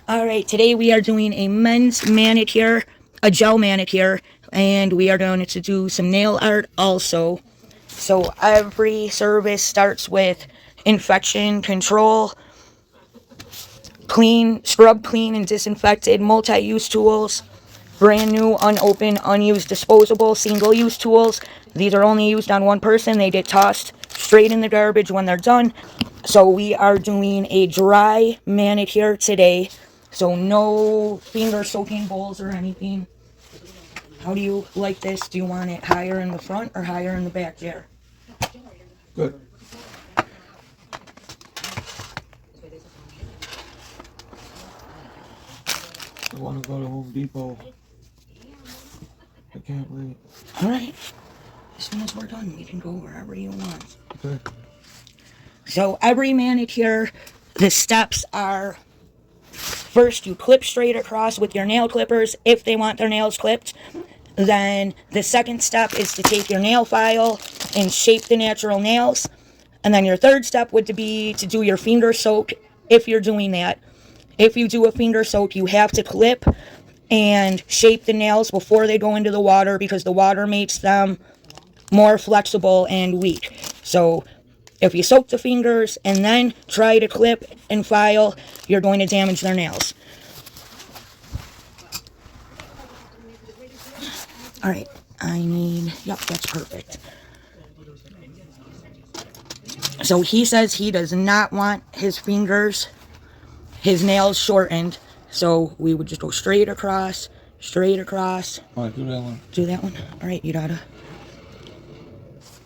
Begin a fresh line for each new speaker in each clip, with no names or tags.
Alright, today we are doing a men's manicure, a gel manicure, and we are going to do some nail art also. So every service starts with infection control, clean, scrub clean and disinfected multi-use tools, brand new, unopened, unused, disposable, single-use tools. These are only used on one person. They get tossed straight in the garbage when they're done. So we are doing a dry manicure today. So no finger soaking bowls or anything. How do you like this? Do you want it higher in the front or higher in the back there?
Good. I want to go to Home Depot. I can't wait.
Alright. As soon as we're done, we can go wherever you want.
Okay.
So every manicure, the steps are: first, you clip straight across with your nail clippers if they want their nails clipped. Then the second step is to take your nail file and shape the natural nails. And then your third step would be to do your finger soak if you're doing that. If you do a finger soak, you have to clip and shape the nails before they go into the water because the water makes them more flexible and weak. So if you soak the fingers and then try to clip and file, you're going to damage their nails. Alright, yep, that's perfect. So he says he does not want his fingers, his nails shortened. So we would just go straight across, straight across.
Alright, do that one.
Do that one? Alright, you gotta.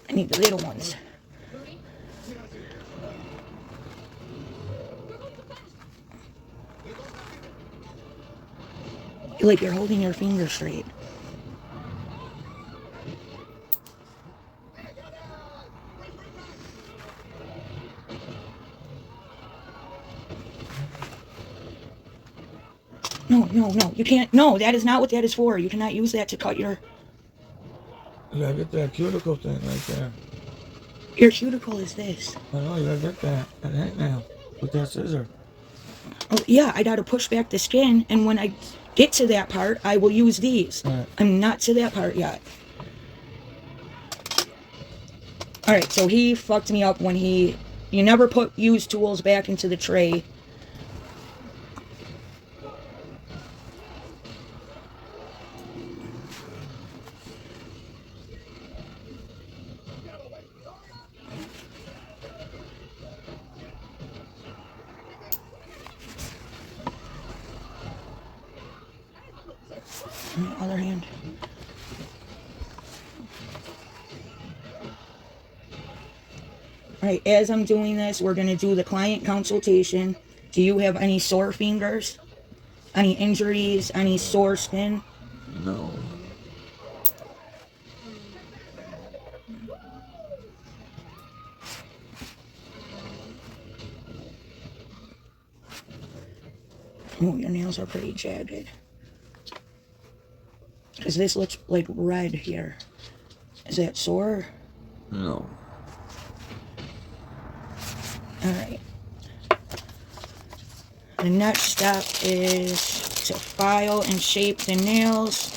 I need the little ones. Like you're holding your finger straight. No, you can't. No, that is not what that is for. You cannot use that to cut your...
You gotta get that cuticle thing right there.
Your cuticle is this.
I know, you gotta get that hangnail with that scissor.
Oh, yeah, I gotta push back the skin, and when I get to that part, I will use these.
Right.
I'm not to that part yet. Alright, so he fucked me up when you never put used tools back into the tray. On the other hand. Alright, as I'm doing this, we're going to do the client consultation. Do you have any sore fingers? Any injuries? Any sore skin?
No.
Oh, your nails are pretty jagged. Because this looks like red here. Is that sore?
No.
Alright. The next step is to file and shape the nails.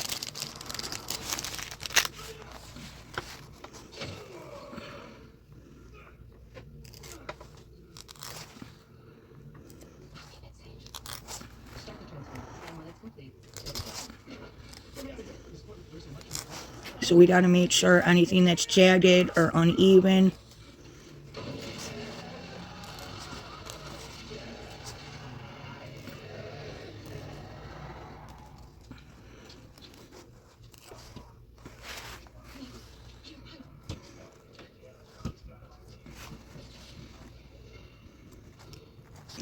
So we gotta make sure anything that's jagged or uneven.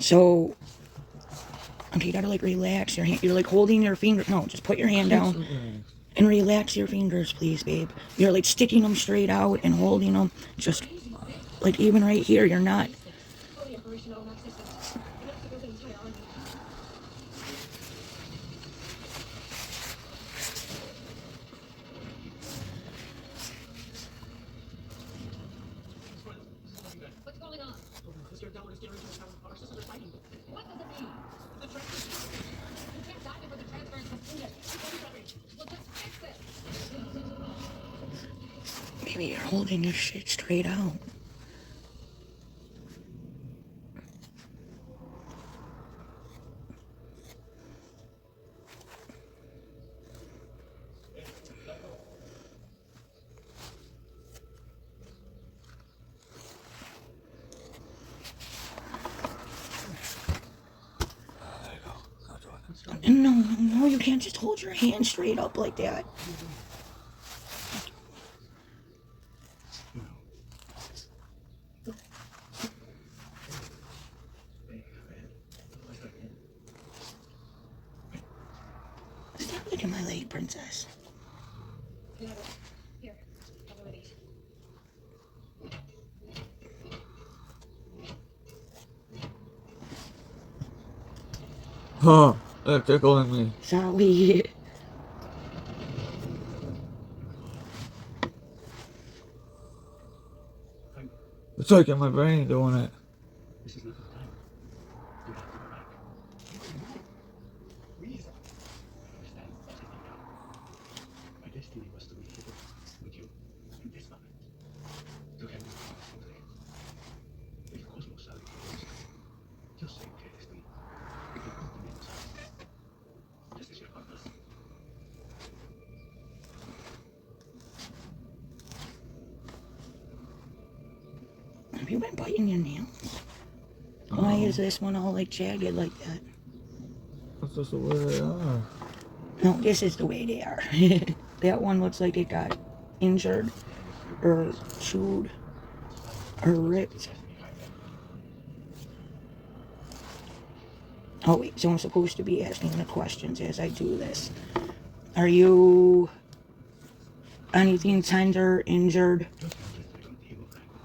So, okay, you gotta like relax your hand. You're like holding your finger. No, just put your hand down and relax your fingers, please, babe. You're like sticking them straight out and holding them. Just like even right here, you're not. Maybe you're holding your shit straight out. No, you can't just hold your hand straight up like that. Stop licking my leg, princess.
Here, have one of these.
Huh, they're tickling me.
Sorry.
It's like in my brain doing it.
This is not the time. You have to go back. Please. Understand everything now. My destiny was to be here with you in this moment. To help you from today. El cosmos sabe que eres tú. Yo sé que eres tú. Y tú también lo sabes. This is your purpose.
Have you been biting your nails? Why is this one all like jagged like that?
That's just the way they are.
No, this is the way they are. That one looks like it got injured or chewed or ripped. Oh wait, so I'm supposed to be asking the questions as I do this. Are you anything tender, injured?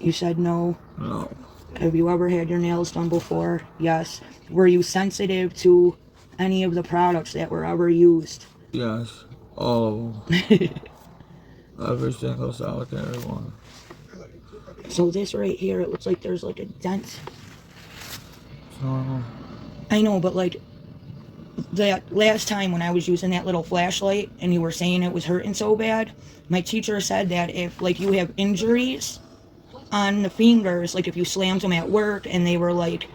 You said no.
No.
Have you ever had your nails done before? Yes. Were you sensitive to any of the products that were ever used?
Yes. All of them. Every single solitary one.
So this right here, it looks like there's like a dent.
It's normal.
I know, but like that last time when I was using that little flashlight and you were saying it was hurting so bad, my teacher said that if like you have injuries on the fingers, like if you slammed them at work and they were like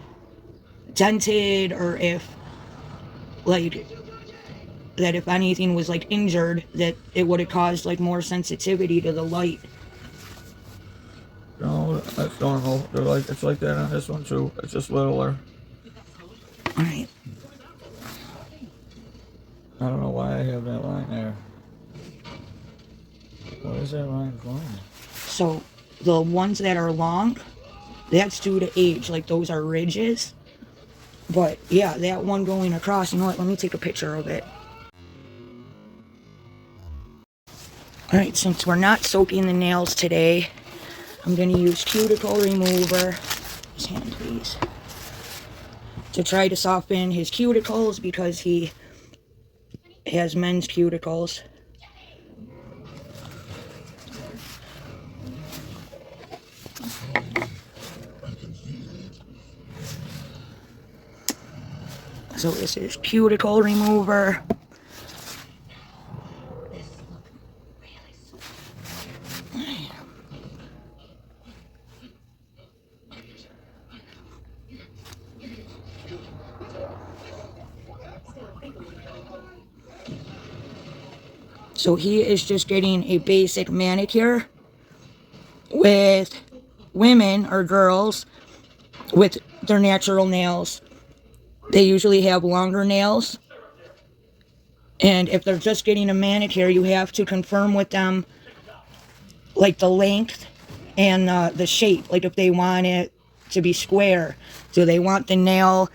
dented, or if like that if anything was like injured, that it would have caused like more sensitivity to the light.
No, that's normal. They're like, it's like that on this one too. It's just littler.
Alright,
I don't know why I have that line there. What is that line for?
so the ones that are long, that's due to age, like those are ridges. But yeah, that one going across, you know what, let me take a picture of it. Alright, since we're not soaking the nails today, I'm going to use cuticle remover, his hand please, to try to soften his cuticles because he has men's cuticles. So this is cuticle remover. So he is just getting a basic manicure with women or girls with their natural nails. They usually have longer nails. And if they're just getting a manicure, you have to confirm with them like the length and the shape. Like if they want it to be square. Do they want the nail,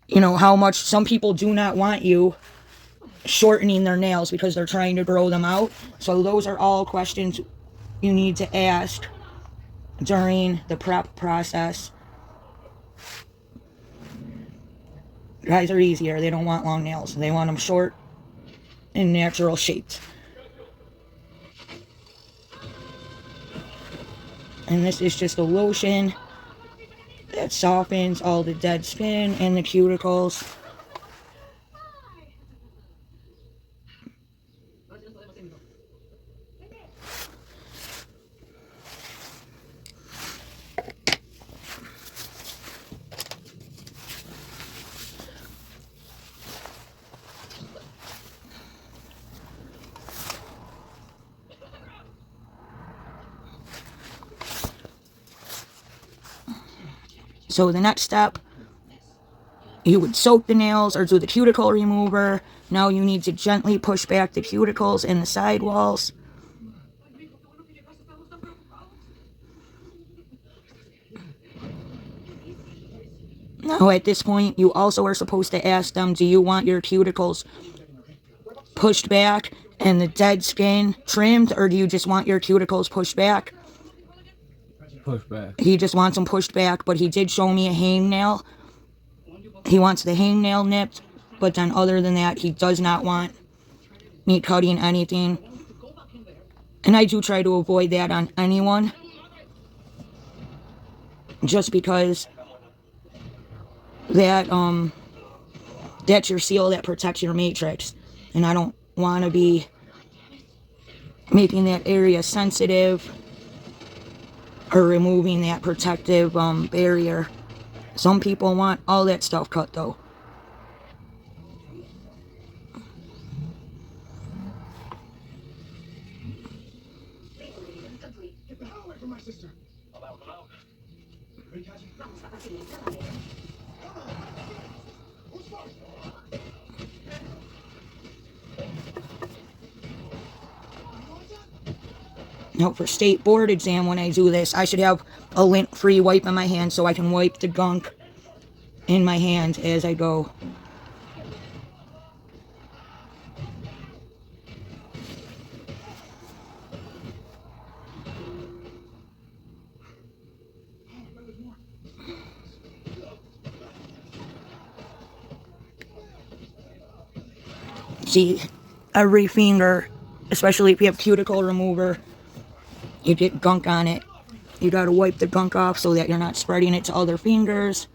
you know, how much? Some people do not want you shortening their nails because they're trying to grow them out. So those are all questions you need to ask during the prep process. Guys are easier. They don't want long nails. They want them short and natural shaped. And this is just a lotion that softens all the dead skin and the cuticles. So the next step, you would soak the nails or do the cuticle remover. Now you need to gently push back the cuticles and the sidewalls. Now at this point, you also are supposed to ask them, do you want your cuticles pushed back and the dead skin trimmed, or do you just want your cuticles pushed back?
Push back.
He just wants them pushed back, but he did show me a hangnail. He wants the hangnail nipped, but then other than that, he does not want me cutting anything. And I do try to avoid that on anyone, just because that that's your seal that protects your matrix, and I don't want to be making that area sensitive or removing that protective barrier. Some people want all that stuff cut though.
Get the hell away from my sister! Allow him out. Ready, Kaji? Come on. Who's first?
Now for state board exam, when I do this, I should have a lint-free wipe in my hand so I can wipe the gunk in my hand as I go. See, every finger, especially if you have cuticle remover, you get gunk on it. You gotta wipe the gunk off so that you're not spreading it to other fingers.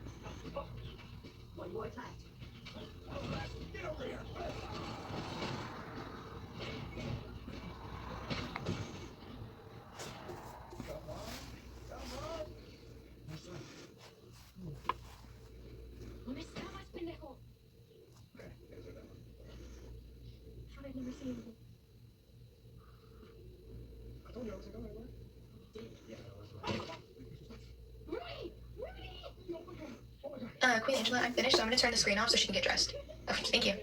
Queen Angela, I'm finished, so I'm going to turn the screen off so she can get dressed. Okay, thank you.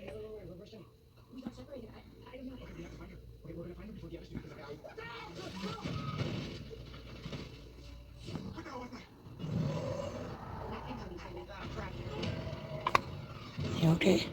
You okay?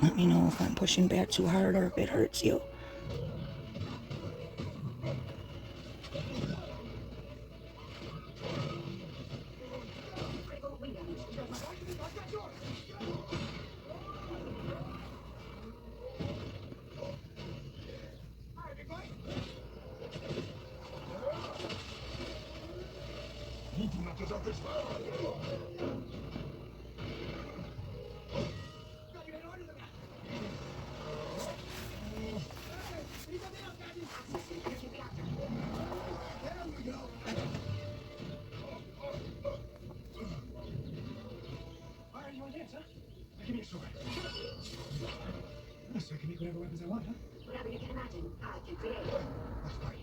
Let me know if I'm pushing back too hard or if it hurts you.
Give me a sword. So I can make whatever weapons I want, huh?
Whatever you can imagine, I can create.
Let's fight.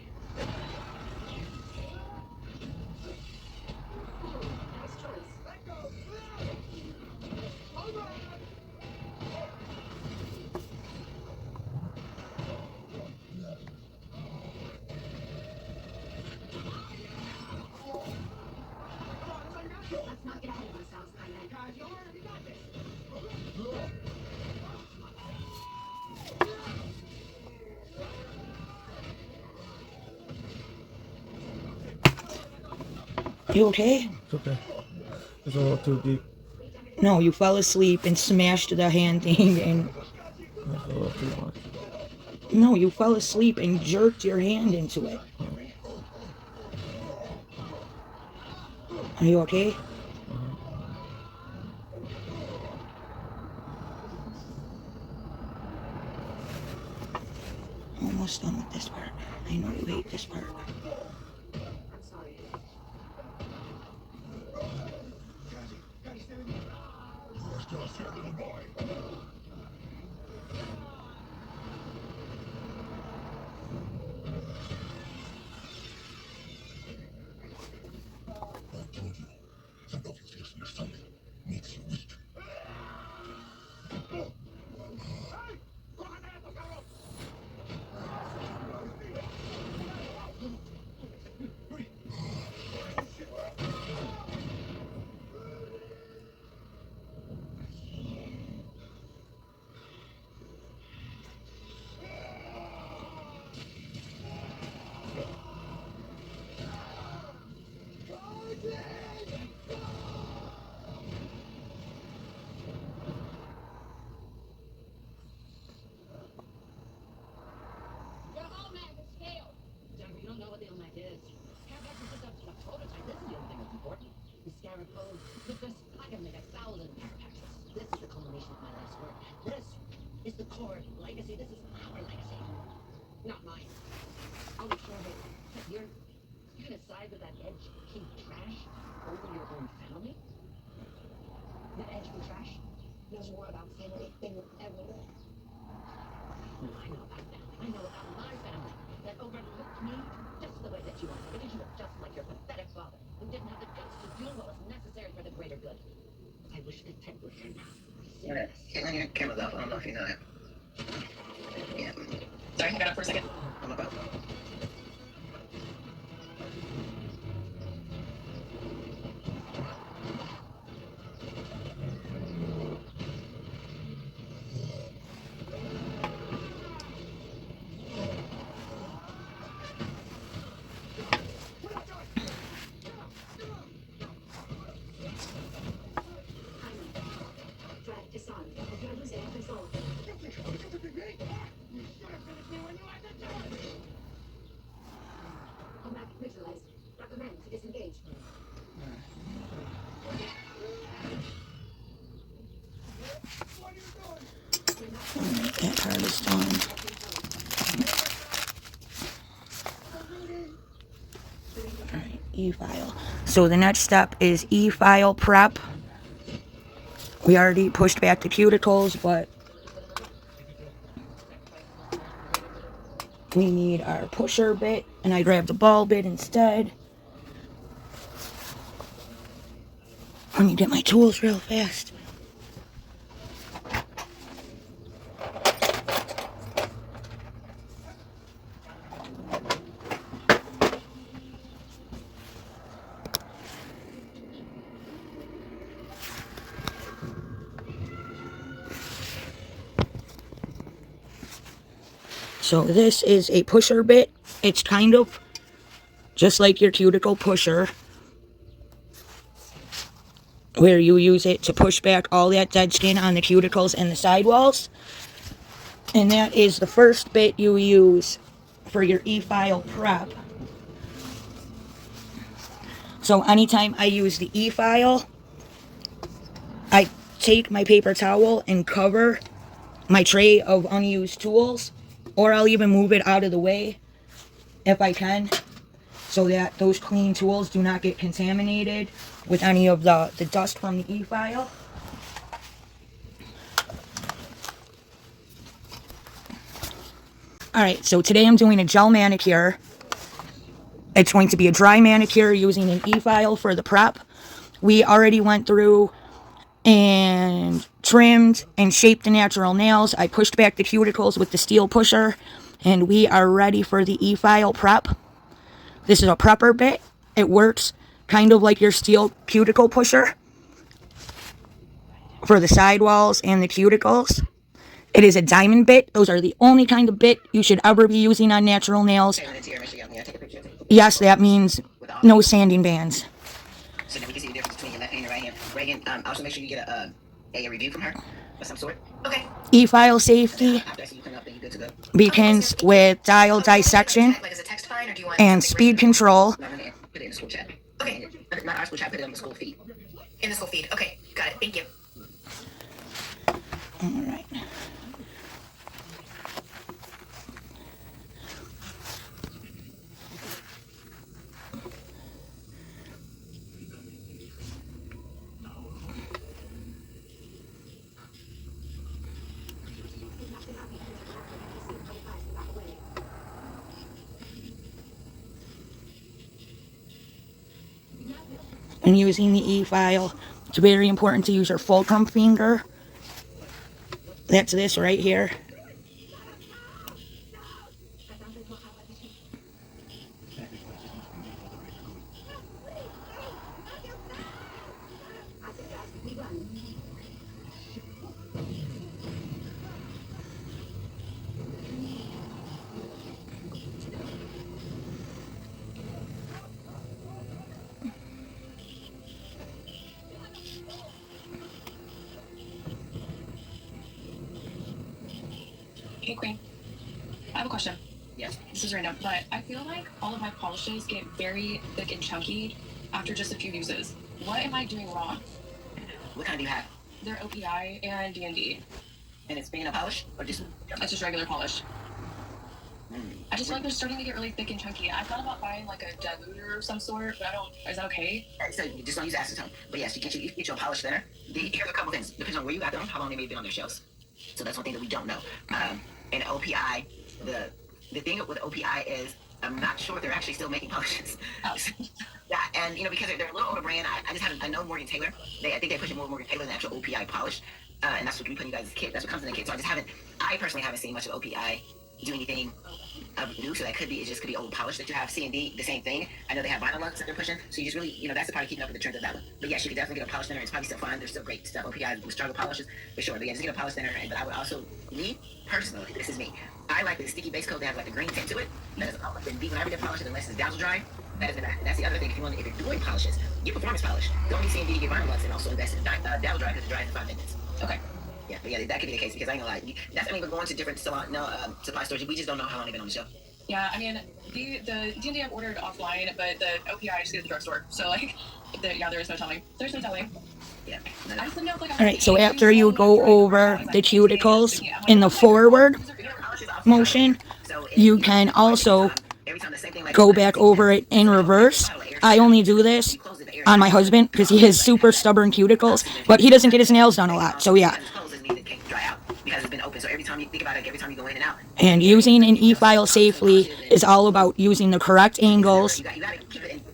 Nice choice.
Let go!
Let's not get ahead of ourselves, Kylan.
Guys, don't worry, we got this!
You okay?
It's okay. It's a little too deep.
No, you fell asleep and smashed the hand thing and...
That's a little too much.
No, you fell asleep and jerked your hand into it. Are you okay? Almost done with this part. I know you hate this part.
I'm sorry. Your Olmec has failed. Jennifer, you don't know what the Olmec is. Scarab is just a prototype. This is the only thing that's important. The Scarab code. With this, I can make 1,000 carapaxes. This is the culmination of my life's work. This is the core legacy. This is our legacy. Not mine. I'll make sure that you're gonna side with that edge king trash over your own family? That edge king trash knows more about family than you ever will. No, I know about family. I know about my family that overlooked me just the way that you are. Because you were just like your pathetic father, who didn't have the guts to do what was necessary for the greater good. I wish that Ted was here now.
Caitlin, your camera's off. I don't know if you know that. Yeah. Sorry, I got up for a second. I'm about.
Drive disarm. If you're losing control. Olmec neutralized. Recommend to disengage.
That part is done. Alright, e-file. So the next step is e-file prep. We already pushed back the cuticles, but we need our pusher bit, and I grabbed the ball bit instead. Let me get my tools real fast. So this is a pusher bit. It's kind of just like your cuticle pusher, where you use it to push back all that dead skin on the cuticles and the sidewalls. And that is the first bit you use for your e-file prep. So anytime I use the e-file, I take my paper towel and cover my tray of unused tools, or I'll even move it out of the way if I can, so that those clean tools do not get contaminated with any of the dust from the e-file. Alright, so today I'm doing a gel manicure. It's going to be a dry manicure using an e-file for the prep. We already went through and trimmed and shaped the natural nails. I pushed back the cuticles with the steel pusher, and we are ready for the e-file prep. This is a prepper bit. It works kind of like your steel cuticle pusher for the sidewalls and the cuticles. It is a diamond bit. Those are the only kind of bit you should ever be using on natural nails. Yes, that means no sanding bands.
So then we can see the difference between your left hand and right hand. Reagan, also make sure you get a review from her of some sort. Okay.
E-file safety
After I see you clean up, then you're good to go.
begins with dial dissection
Like, is it text fine, or do you want
and
something
speed
written?
control.
No, I'm gonna put it in the school chat. Okay. Not our school chat, put it on the school feed. In the school feed. Okay, got it. Thank you.
All right. when using the e-file, it's very important to use your fulcrum finger. That's this right here.
Sacrifices must be made for the greater good.
Hey, Queen. I have a question.
Yes.
This is random, but I feel like all of my polishes get very thick and chunky after just a few uses. What am I doing wrong?
What kind do you have?
They're OPI and D&D.
And it's being a polish or just?
It's just regular polish. I just feel like they're starting to get really thick and chunky. I thought about buying like a diluter of some sort, but I don't. Is that okay?
So you just don't use acetone. But yes, you get your polish thinner. Here's a couple things. Depends on where you got them, how long they may have been on their shelves. So that's one thing that we don't know. And OPI, the thing with OPI is I'm not sure if they're actually still making polishes.
Oh.
Yeah, and because they're a little older brand. I just haven't. I know Morgan Taylor. I think they push more Morgan Taylor than actual OPI polish, and that's what we put in you guys' kit. That's what comes in the kit. So I personally haven't seen much of OPI do anything new. So that could be, it just could be old polish that you have. C&D, the same thing. I know they have vinyl lux that they're pushing. So you just really, that's the part of keeping up with the trends of that one. But yes, you could definitely get a polish thinner. It's probably still fine. They're still great stuff. OPI with struggle polishes for sure. But yeah, just get a polish thinner. But I would also, me personally, this is me. I like the sticky base coat that has like a green tint to it. That is all. When I read polishes, unless it's dazzle dry, that is the bad. That's the other thing. If you're doing polishes, get performance polish. Don't be C&D to get vinyl lux and also invest in dazzle dry because it dries in 5 minutes.
Okay.
Yeah, but yeah, that could be the case because I ain't gonna lie. We're going to different supply stores. We just don't know how long they've been on the shelf.
Yeah, I mean, the D&D I've ordered offline, but the OPI I just get at the drugstore. So like, there is no telling. There's no telling.
Yeah.
I just didn't know if like.
All right, so after you go over the cuticles in the forward motion, you can also go back over it in reverse. I only do this on my husband because he has super stubborn cuticles, but he doesn't get his nails done a lot, so yeah.
Because it's been open, so every time you think about it, every time you go in and out.
And using an e-file safely is all about using the correct angles,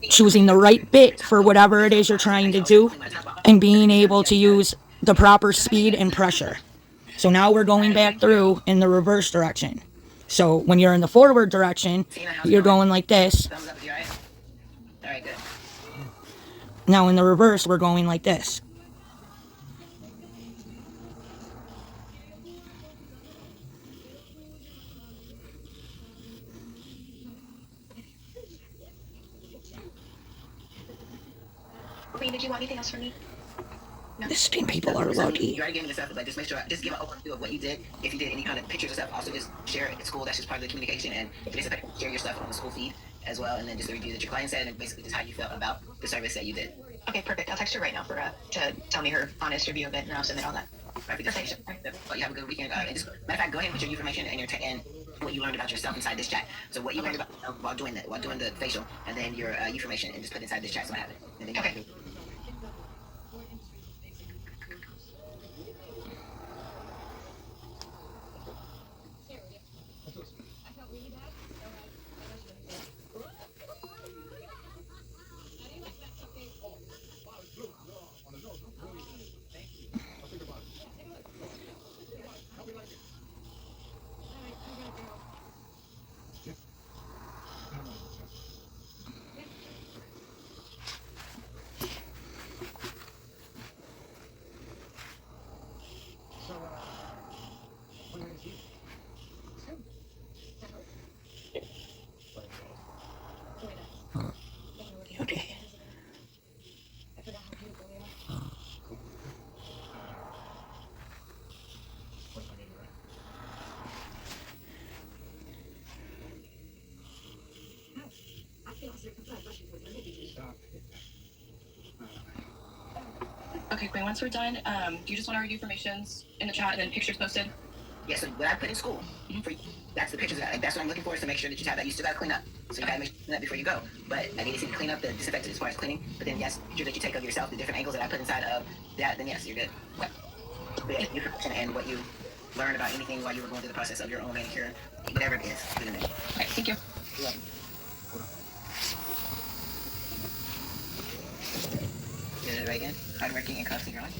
choosing the right bit for whatever it is you're trying to do, and being able to use the proper speed and pressure. So now we're going back through in the reverse direction. So when you're in the forward direction, you're going like this.
Thumbs up if you're alright. Alright, good.
Now in the reverse, we're going like this.
Queen, did you want anything else from me?
The skin people are lucky.
You already gave me the stuff, but just make sure, just give an overview of what you did. If you did any kind of pictures or stuff, also just share it at school. That's just part of the communication. And if it is effective, share your stuff on the school feed as well. And then just the review that your client said and basically just how you felt about the service that you did.
Okay, perfect. I'll text her right now to tell me her honest review of it, and I'll submit all that.
Right, because well, you have a good weekend. And just, matter of fact, go ahead and put your information and and what you learned about yourself inside this chat. So what you learned about while doing the facial, and then your information, and just put it inside this chat so I have it. And then
Okay.
Okay.
Okay, Queen. Once we're done, do you just want our informations in the chat and then pictures posted?
Yeah, so what I put in school, for you, that's the pictures. That's what I'm looking for, is to make sure that you have that. You still got to clean up. So you got to make sure you clean up before you go. But I need to see you clean up the disinfectant as far as cleaning. But then, yes, picture that you take of yourself, the different angles that I put inside of that, then yes, you're good. Okay. But yeah, your information and what you learned about anything while you were going through the process of your own manicure, whatever it is, put it in there.
Okay, thank you.
You're welcome. Did it right again. Hardworking and constantly growing.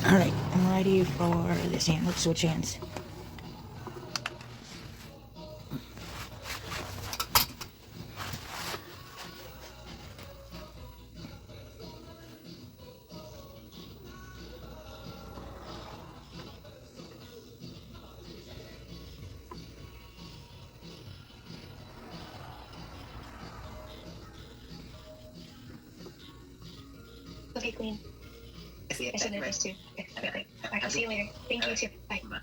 Alright, I'm ready for this hand. Let's switch hands.
Okay, Queen.
I see it.
I should know this too. Okay. I'll see you later. Thank you too. Bye.
Bye.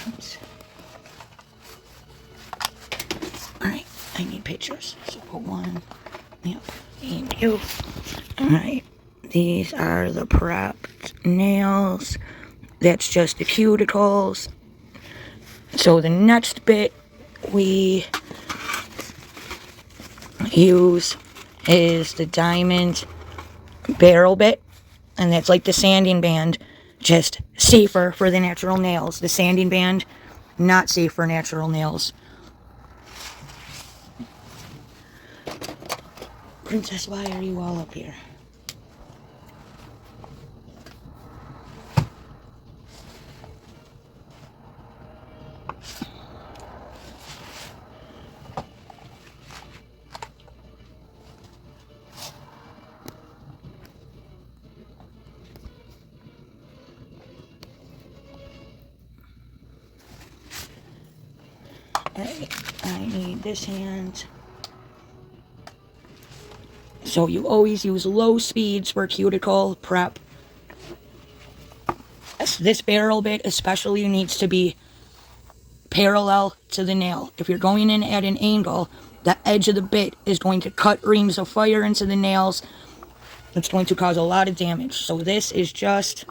Oops. Alright, I need pictures. So put one. Yep. Thank you. Alright. These are the prepped nails. That's just the cuticles. So the next bit we use is the diamond barrel bit. And that's like the sanding band, just safer for the natural nails. The sanding band, not safe for natural nails. Princess, why are you all up here? Alright, I need this hand. So you always use low speeds for cuticle prep. This barrel bit especially needs to be parallel to the nail. If you're going in at an angle, the edge of the bit is going to cut reams of fire into the nails. It's going to cause a lot of damage. So this is just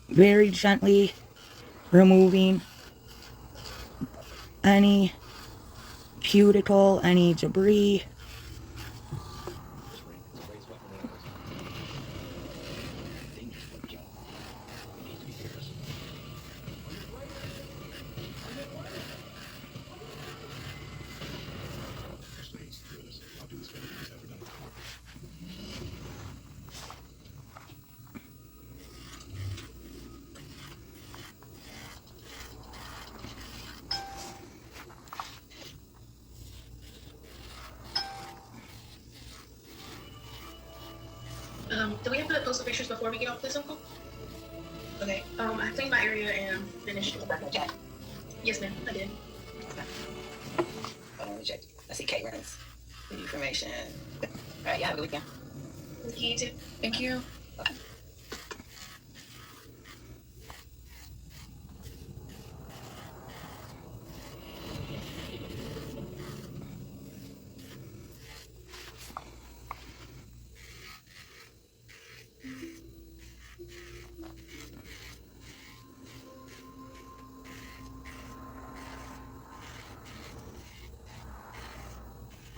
very gently removing any cuticle, any debris.
Do we have to post the pictures before we get off this phone call? Okay. I cleaned my area and finished.
Back in the chat.
Yes, ma'am. I did.
Hold on, let me check. I see Caitlin's information. All right, yeah, have a good weekend.
Thank you too. Thank you.
Okay.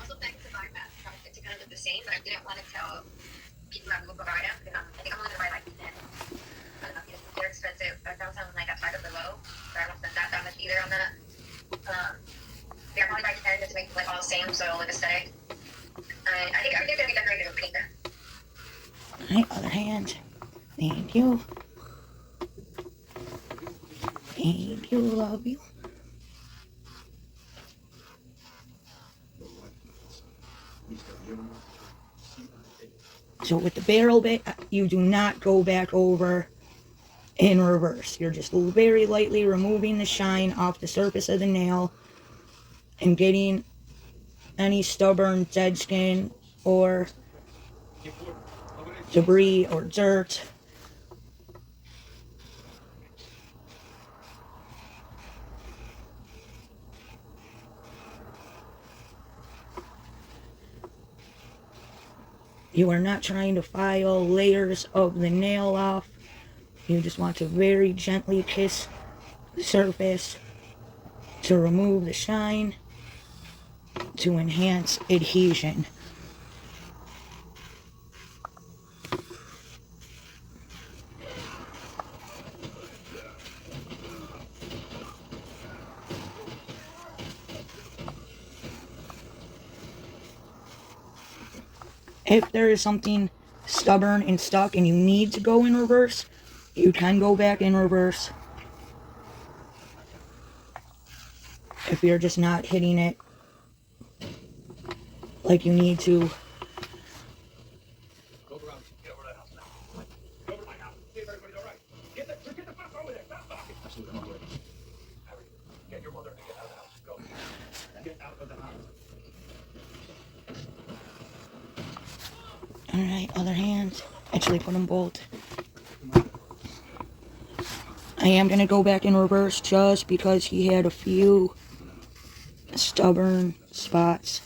Also, thanks to buy that. It's kind of look the same, but I didn't want to tell people that look buy them. I think I'm only gonna buy like 10. They're expensive. I found some like outside of the low, but I don't spend that much either on that. Yeah, I'm only buy 10 just to make them like all the same, so look aesthetic. I think everything's gonna be decorated with pink.
Alright, other hand. Thank you. Thank you, love you. So with the barrel bit, you do not go back over in reverse. You're just very lightly removing the shine off the surface of the nail and getting any stubborn dead skin or debris or dirt. You are not trying to file layers of the nail off. You just want to very gently kiss the surface to remove the shine, to enhance adhesion. If there is something stubborn and stuck and you need to go in reverse, you can go back in reverse. If you're just not hitting it like you need to.
Go around. Get over to that house now. Go over to my house. See if everybody's all right. Get the fuck over there. Stop. Absolutely, I'm on the way. Harry, get your mother and get out of the house. Go. Get out of the house.
Alright, other hand. Actually, put them both. I am going to go back in reverse just because he had a few stubborn spots.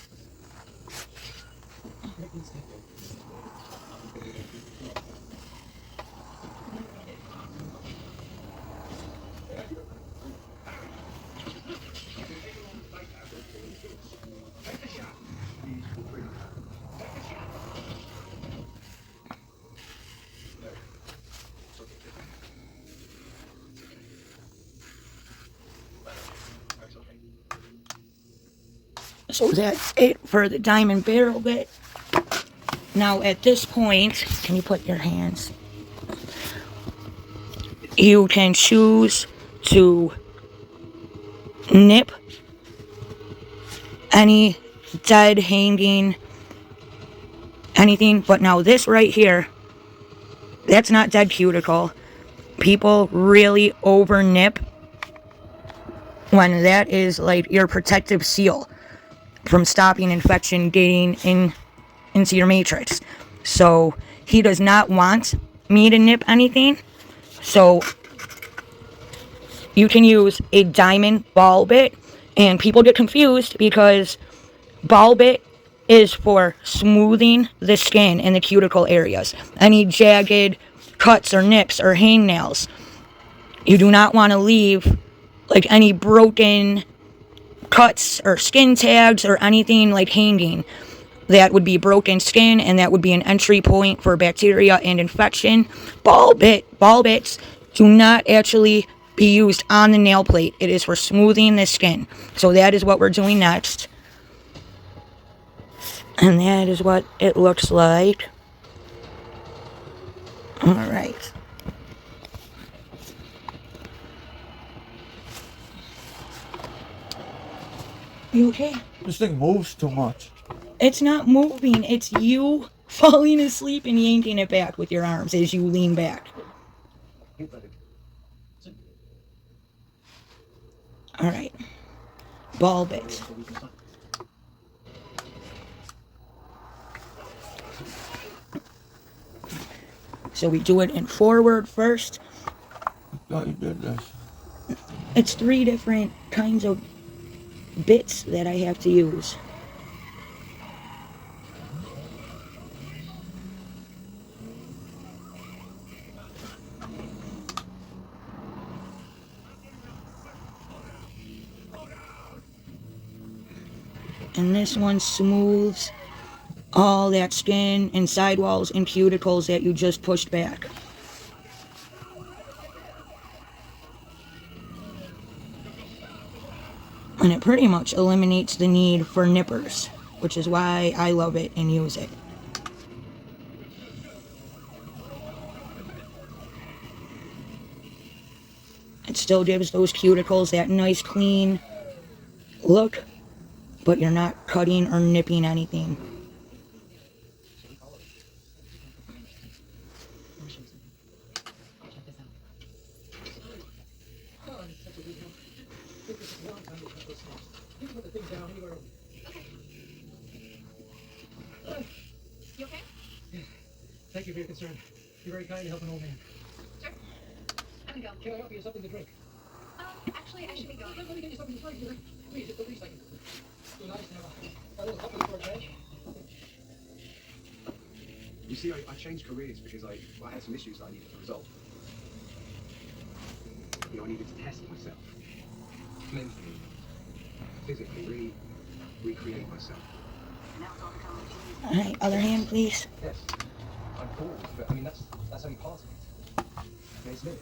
So that's it for the diamond barrel bit. Now at this point, can you put your hands? You can choose to nip any dead, hanging, anything. But now this right here, that's not dead cuticle. People really over nip when that is like your protective seal from stopping infection getting into your matrix. So he does not want me to nip anything. So you can use a diamond ball bit, and people get confused because ball bit is for smoothing the skin in the cuticle areas. Any jagged cuts or nips or hangnails. You do not want to leave like any broken cuts or skin tags or anything like hanging. That would be broken skin, and that would be an entry point for bacteria and infection. Ball bits do not actually be used on the nail plate. It is for smoothing the skin. So that is what we're doing next. And that is what it looks like. Alright. You okay?
This thing moves too much.
It's not moving. It's you falling asleep and yanking it back with your arms as you lean back. Alright. Ball bits. So we do it in forward first.
I thought you did this.
It's 3 different kinds of bits that I have to use. And this one smooths all that skin and sidewalls and cuticles that you just pushed back. And it pretty much eliminates the need for nippers, which is why I love it and use it. It still gives those cuticles that nice clean look, but you're not cutting or nipping anything.
You okay?
Thank you for your concern. You're very kind to help an old man.
Sure. I can go.
Can I offer you something to drink?
Actually, I should be going.
Let me get you something to drink. Please, it's the least I can do. It's nice to have a little company for a change.
You see, I changed careers because I had some issues that I needed to resolve. You know, I needed to test myself. Mentally, physically, really recreate myself.
Alright, other hand, please.
Yes, I'm bored, but I mean, that's only part of it. And it's Lily.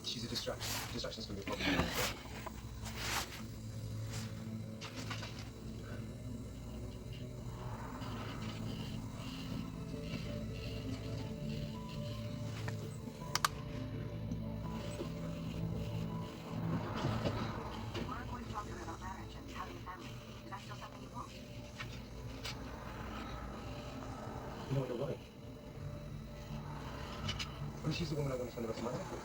She's a distraction. Distraction's going to be a problem. You know what you're right. Well, she's the woman I want to spend the rest of my life with.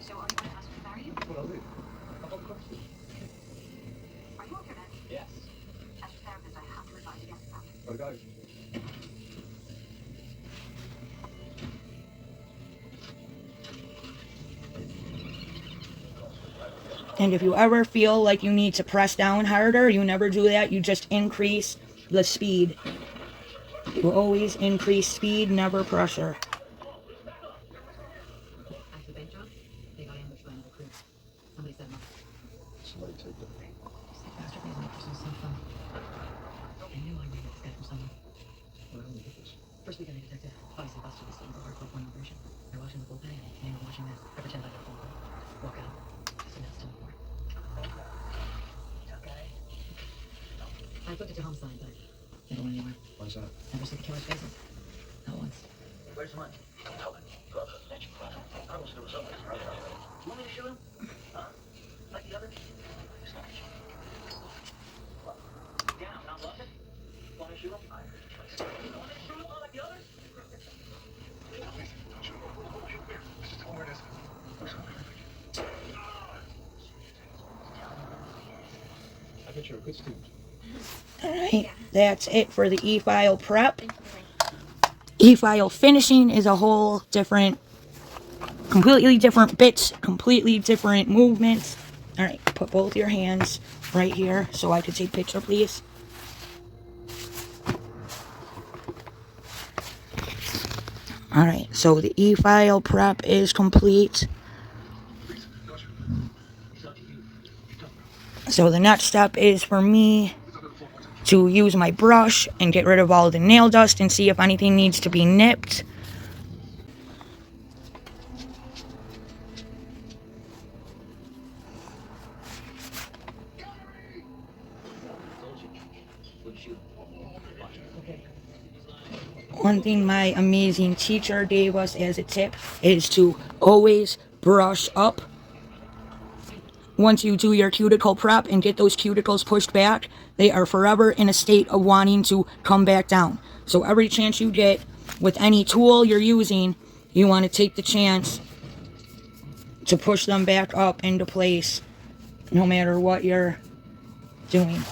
So are you going to ask me to marry you?
Well, I'll do. I've got the question.
Are you okay then?
Yes.
As your therapist, I have to advise against that.
Gotta go.
And if you ever feel like you need to press down harder, you never do that. You just increase the speed. You always increase speed, never pressure.
After the bank job, they got ambushed by another crew. Somebody set them up.
Somebody take them.
This bastard made an so fun. I knew I needed this guy from someone.
Well, how do you get this?
First weekend I detected. Obviously busted this was a hardcore point operation. They're watching the bullpen, and they were watching this. I pretend I got a phone call. Walk out. So now it's time for it. I flipped it to home sign, but never went anywhere.
Why's that?
Never see the killer's faces. Not once.
Where's the money? Don't tell me. Brother, let you find him. I was doing something. You want me to shoot him? Huh? Like the others? It's not you. What? Yeah, I'm not bluffing. Want me to shoot him? I heard you twice. You want me to shoot him like the others?
Please, don't shoot him. This is where it is. I bet you're a good student.
Alright, that's it for the e-file prep. E-file finishing is a whole different completely different bits, completely different movements. All right, put both your hands right here so I could take a picture, please. All right, so the e-file prep is complete. So the next step is for me to use my brush and get rid of all the nail dust and see if anything needs to be nipped. One thing my amazing teacher gave us as a tip is to always brush up. Once you do your cuticle prep and get those cuticles pushed back, they are forever in a state of wanting to come back down. So every chance you get with any tool you're using, you want to take the chance to push them back up into place no matter what you're doing.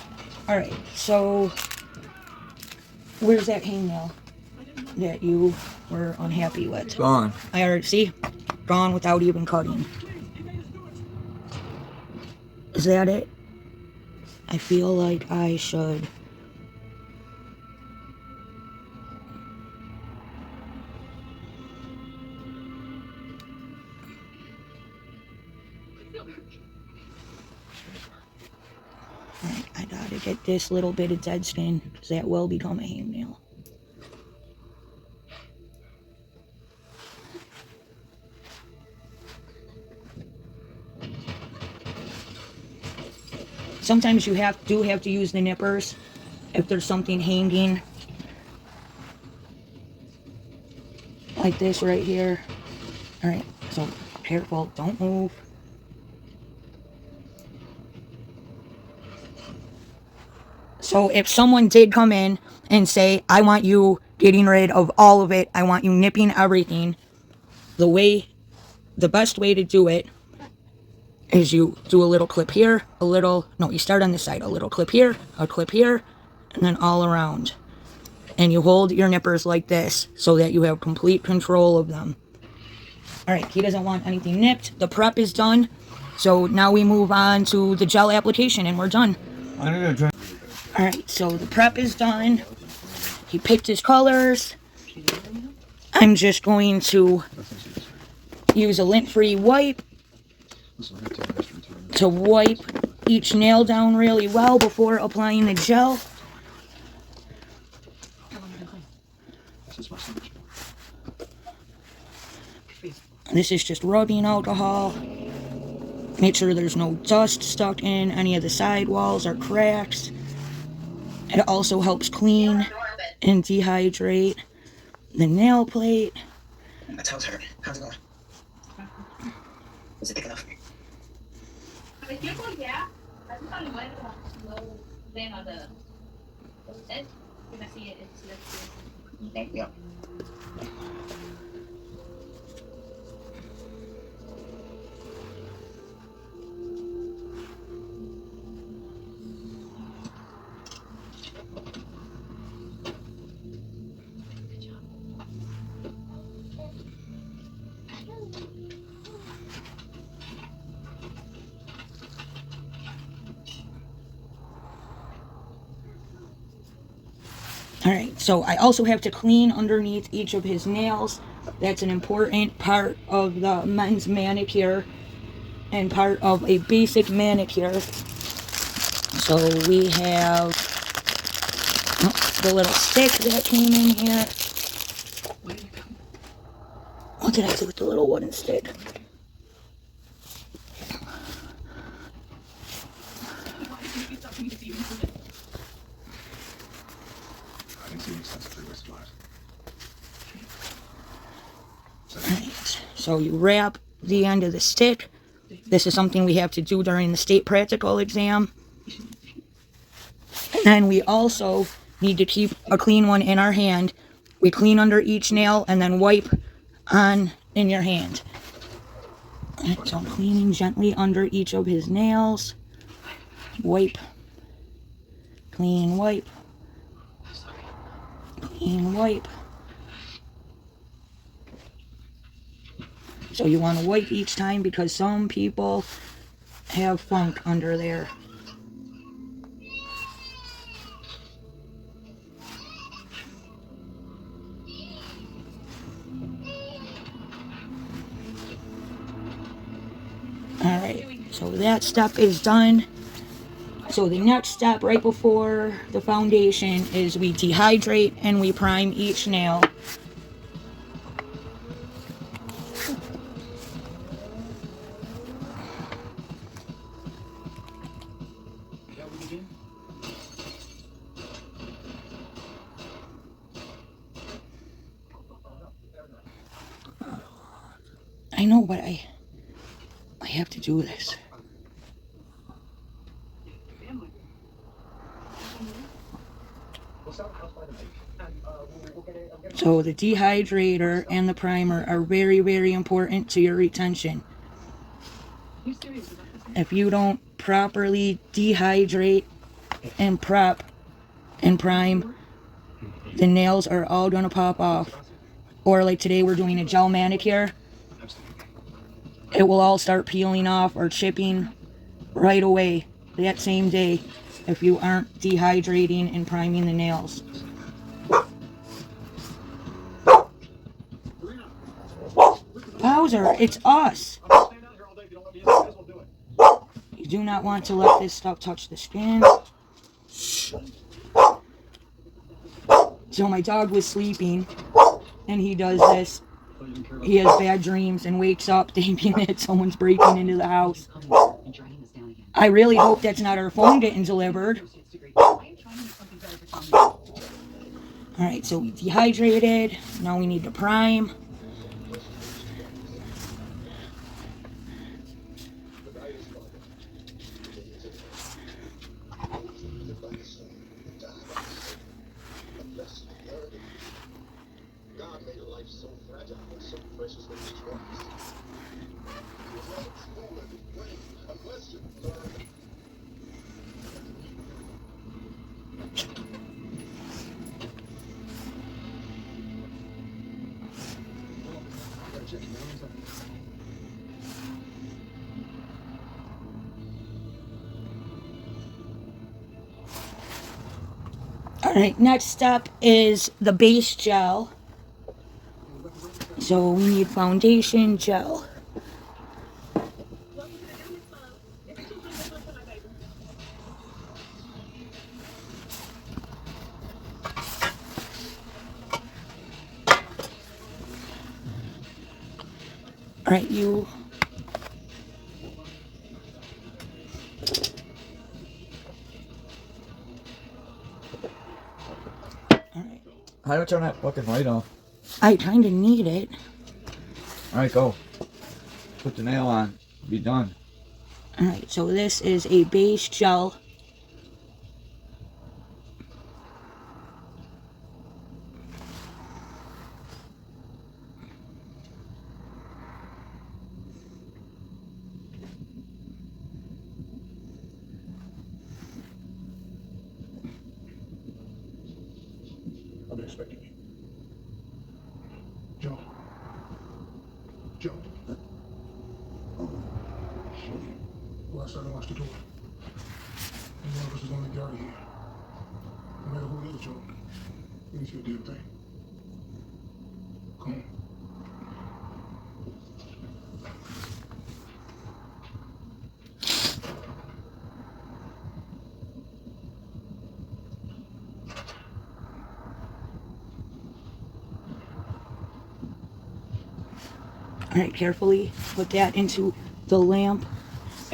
Alright, so where's that hangnail that you were unhappy with?
Gone.
I already see. Gone without even cutting. Is that it? I feel like I should. Alright, I gotta get this little bit of dead skin because that will become a hangnail. Sometimes you do have to use the nippers if there's something hanging like this right here. Alright, so careful, don't move. So if someone did come in and say, I want you getting rid of all of it, I want you nipping everything, the best way to do it is you do a little clip here, you start on this side, a little clip here, a clip here, and then all around. And you hold your nippers like this so that you have complete control of them. Alright, he doesn't want anything nipped. The prep is done. So now we move on to the gel application and we're done. Alright, so the prep is done. He picked his colors. I'm just going to use a lint-free wipe to wipe each nail down really well before applying the gel. This is just rubbing alcohol. Make sure there's no dust stuck in any of the side walls or cracks. It also helps clean and dehydrate the nail plate.
My toes hurt. How's it going? Is it thick enough? Yeah.
Alright, so I also have to clean underneath each of his nails. That's an important part of the men's manicure and part of a basic manicure. So we have the little stick that came in here. What did I do with the little wooden stick? Alright, so you wrap the end of the stick. This is something we have to do during the state practical exam. And then we also need to keep a clean one in our hand. We clean under each nail and then wipe on in your hand. Alright, so I'm cleaning gently under each of his nails. Wipe. Clean, wipe. Clean, wipe. So you want to wipe each time because some people have funk under there. Alright, so that step is done. So the next step right before the foundation is we dehydrate and we prime each nail.
Shall we begin?
I know, but I have to do this. So the dehydrator and the primer are very, very important to your retention. If you don't properly dehydrate and prep and prime, the nails are all going to pop off. Or like today we're doing a gel manicure. It will all start peeling off or chipping right away that same day if you aren't dehydrating and priming the nails. Bowser, it's us. You do not want to let this stuff touch the skin. So my dog was sleeping and he does this. He has bad dreams and wakes up thinking that someone's breaking into the house. I really hope that's not our phone getting delivered. Alright, so we dehydrated. Now we need to prime.
God made a life so fragile and so precious when each one of us. A question.
Alright, next step is the base gel. So we need foundation gel. Alright, you... Alright.
How do I turn that fucking light off?
I kind of need it.
Alright, go. Put the nail on. Be done.
Alright, so this is a base gel.
I've been expecting you. Joe. Joe. Go outside and watch the door. And one of us is gonna get out of here. No matter who it is, Joe. You need to do your thing. Come on.
Alright, carefully put that into the lamp.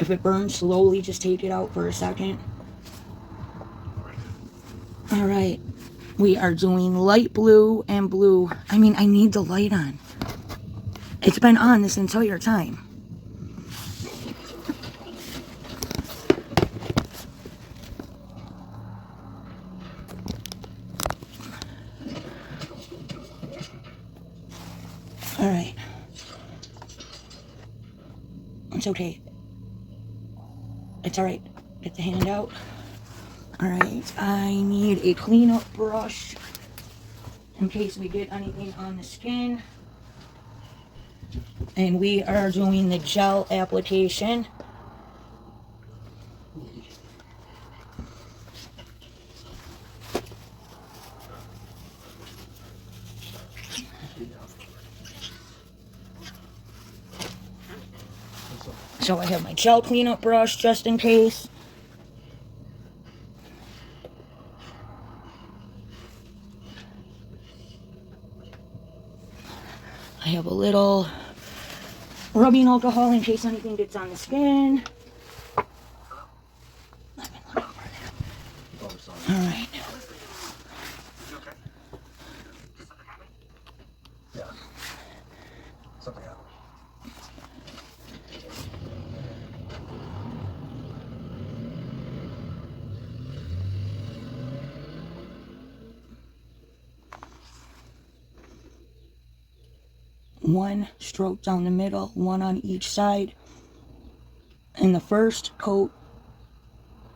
If it burns slowly, just take it out for a second. Alright, we are doing light blue and blue. I mean, I need the light on. It's been on this entire time. Alright. It's okay. It's alright. Get the hand out. Alright, I need a cleanup brush in case we get anything on the skin. And we are doing the gel application. So I have my gel cleanup brush just in case. I have a little rubbing alcohol in case anything gets on the skin. Alright.
Yeah. Something happened.
One stroke down the middle, one on each side. In the first coat,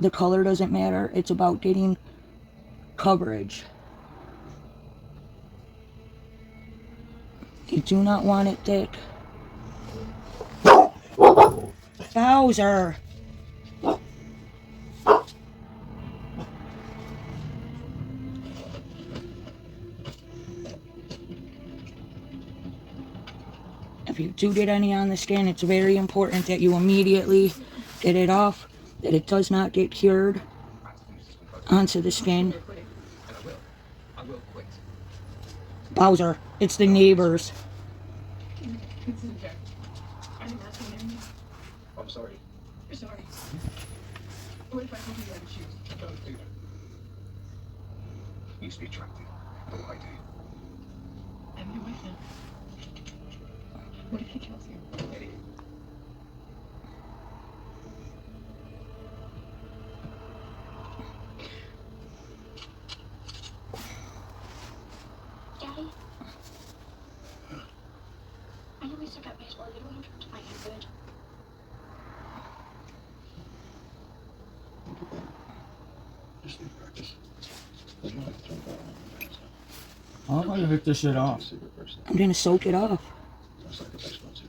the color doesn't matter. It's about getting coverage. You do not want it thick. Bowser! If you do get any on the skin, it's very important that you immediately get it off, that it does not get cured onto the skin.
I will quit.
Bowser, it's the neighbors.
I'm sorry.
You're sorry. What if I told you I would choose?
Don't do that. You used to be attracted. But I do.
I'm your wife now. What if he kills you?
Eddie.
Daddy? I know we suck at baseball. You don't have to find him good.
Just leave practice. There's no way to throw the ball around.
How am I gonna pick this shit off?
Secret person.
I'm gonna soak it off.
That's like a baseball too.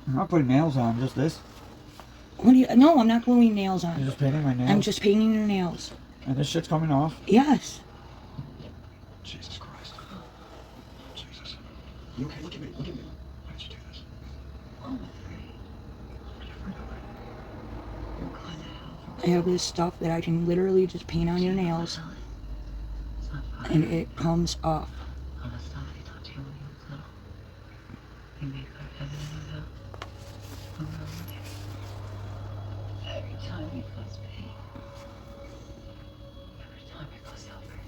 I'm not putting nails on, just this.
What do you? No, I'm not gluing nails
You're
on.
just painting my nails.
I'm just painting your nails.
And this shit's coming off.
Yes.
Jesus Christ. Jesus. You okay? Look at me. Look at me. Why did you do this?
I'm afraid. You're going to hell.
I have this stuff that I can literally just paint on your nails,
It's not fun.
and it comes off.
All the stuff he taught you when you was little. He made our heaven and hell. Around there. Every time you cause pain. Every time you cause suffering.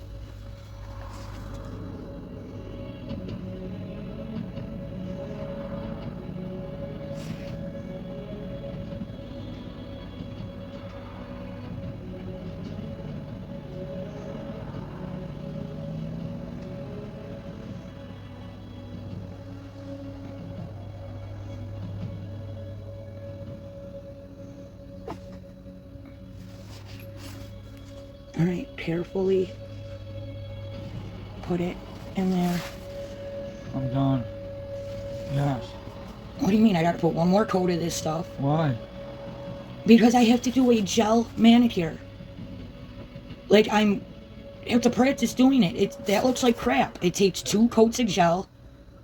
Alright, carefully put it in there.
I'm done. Yes.
What do you mean I gotta put one more coat of this stuff?
Why?
Because I have to do a gel manicure. Like, I have to practice doing it. That looks like crap. It takes 2 coats of gel.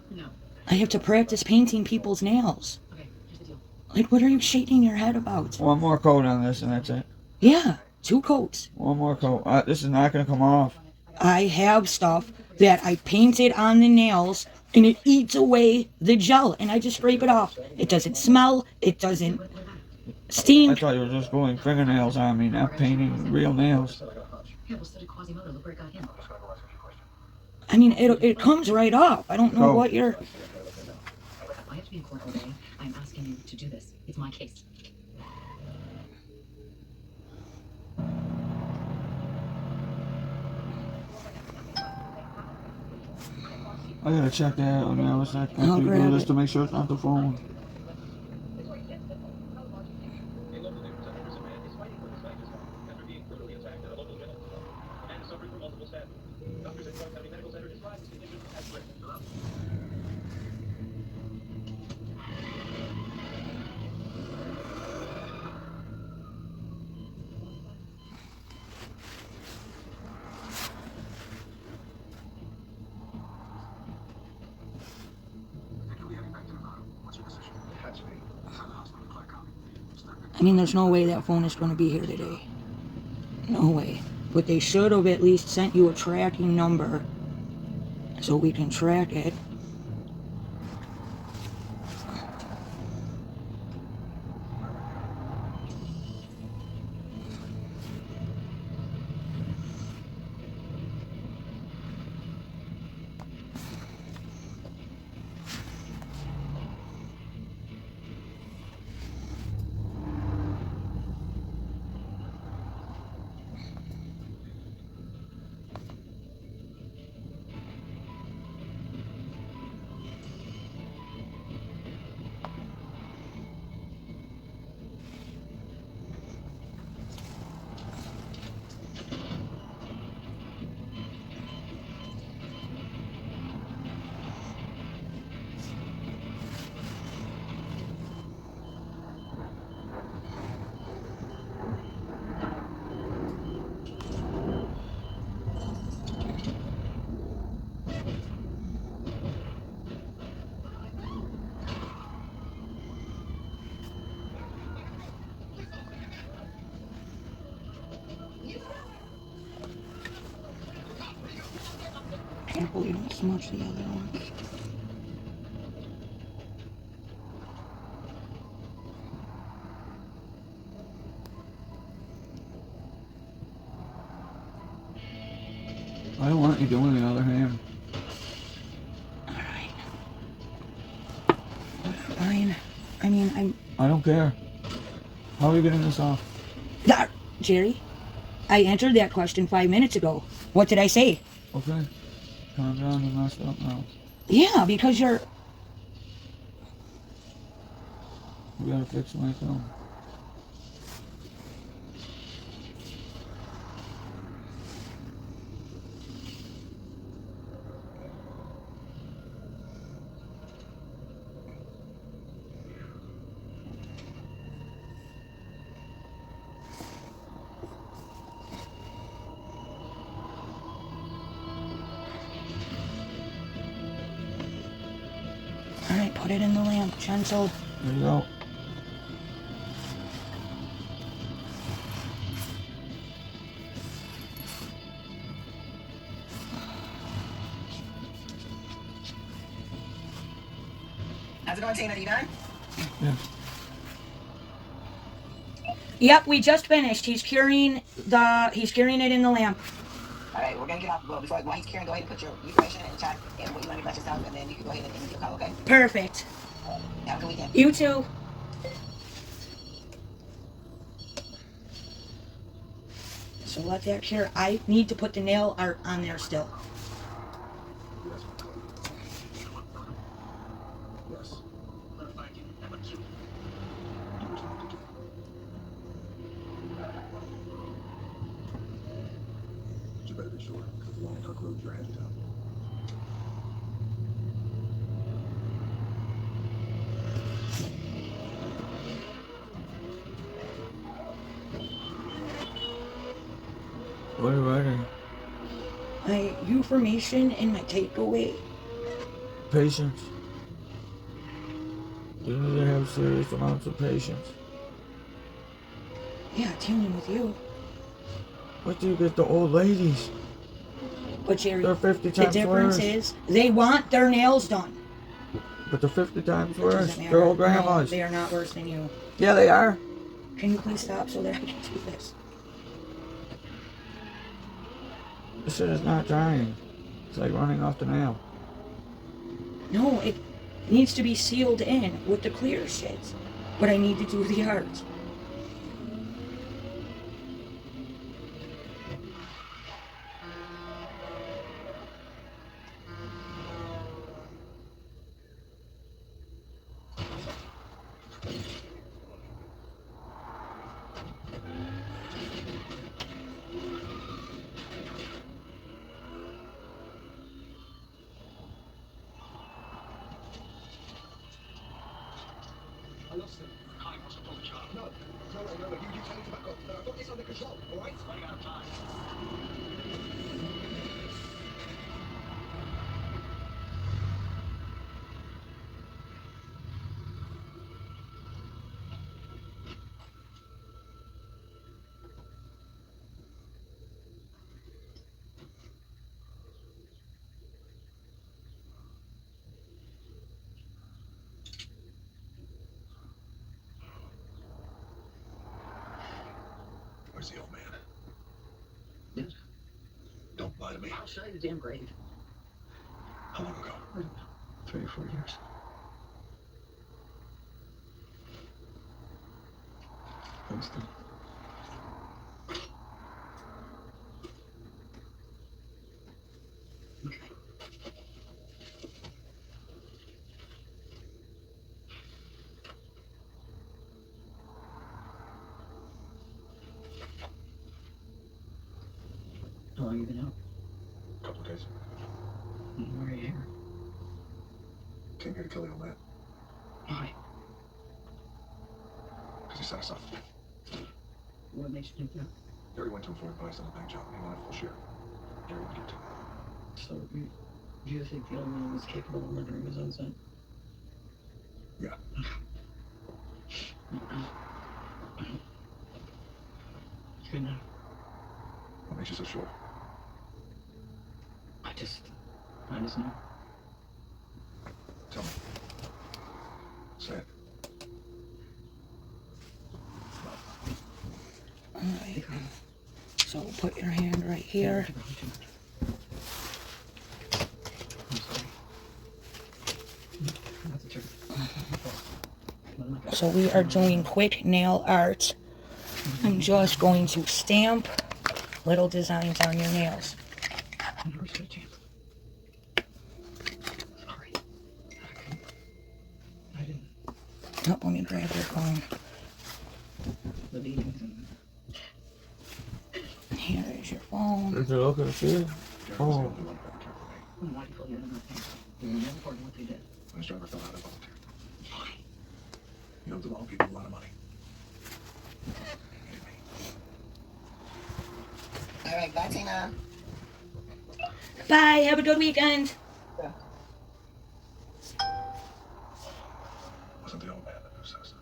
No.
I have to practice painting people's nails.
Okay, here's the deal.
Like, what are you shaking your head about?
One more coat on this and that's it.
Yeah, 2 coats.
One more coat. This is not gonna come off.
I have stuff that I painted on the nails, and it eats away the gel, and I just scrape it off. It doesn't smell. It doesn't
I
stink.
thought you were just going fingernails on me, not painting real nails.
Yeah, well, so did Quasimodo. Look where it got him.
I mean, it comes right off. I don't know
Go.
what you're...
I have to be in court all day. I'm asking you to do this. It's my case.
I gotta check that out on the other side.
I'll
After you
grab
do this
it.
to make sure it's not the phone.
A local newspaper man is fighting with his life after being brutally attacked at a local jail. The man is suffering from multiple stabbings. Doctors at Clark County Medical Center describe his condition as critical.
I mean, there's no way that phone is going to be here today. No way. But they should have at least sent you a tracking number so we can track it. I can't believe how smudge the other one.
I don't want you doing the other hand.
Alright. Fine. I mean,
I don't care. How are you getting this off?
Jerry, I answered that question 5 minutes ago. What did I say?
Okay. Calm down, you messed up now.
Yeah, because you're...
You gotta fix my film.
Alright, put it in the lamp, gentle.
There you go.
How's it going, Tina? You done?
Yeah.
Yep, we just finished. He's curing it in the lamp.
All right, we're gonna get off. Well, while he's curing, go ahead and put your information in the chat and what you want to about yourself, and then you can go ahead and give a call. Okay?
Perfect.
Have a good weekend.
You too. So let that cure. I need to put the nail art on there still.
Yes. Yes. You better be sure, because the line concludes your hands down.
What are you writing?
My information and my takeaway.
Patience. You need to have serious amounts of patience.
Yeah, dealing with you.
What do you get the old ladies?
But Jerry,
They're 50
the
times
difference
worse.
is they want their nails done.
But they're 50 times
It
worse.
doesn't matter.
They're old
No,
grandmas.
they are not worse than you.
Yeah, they are.
Can you please stop so that I can do this?
This shit is not drying. It's like running off the nail.
No, it needs to be sealed in with the clear shit. But I need to do the art.
I lost him. I must have pulled the car. No. You tell him to back up. I've got this under control, all right? Running out of time.
at me.
I'll show you the damn grave.
How long ago?
3 or 4 years. Winston. Okay. How long you been out?
Couple of days.
Why are you here?
Came here to kill the old man.
Why?
Because he set us up.
What makes you think that?
Gary went to him for advice on the bank job. He wanted full share. Gary would give to him.
So, you think the old man was capable of murdering his own son?
Yeah.
Good enough.
What makes you so sure?
I just know.
Tell me. Say it.
Alright. So put your hand right here.
I'm sorry. That's the truth.
So we are doing quick nail art. I'm just going to stamp little designs on your nails.
I never stood a chance. Sorry. I didn't.
Oh, let me grab your phone.
The beatings and...
Here is your phone.
Is it okay to see it?
Gary was the
Oh.
only one who ever cared for me.
Why do you feel you had enough time? You were never part of what they did.
When his driver fell out, I volunteered.
Why?
You know, the wrong people a lot of money. He needed me.
All right, bye, Tina.
Bye. Have a good weekend.
Wasn't the old man that knew Cessna.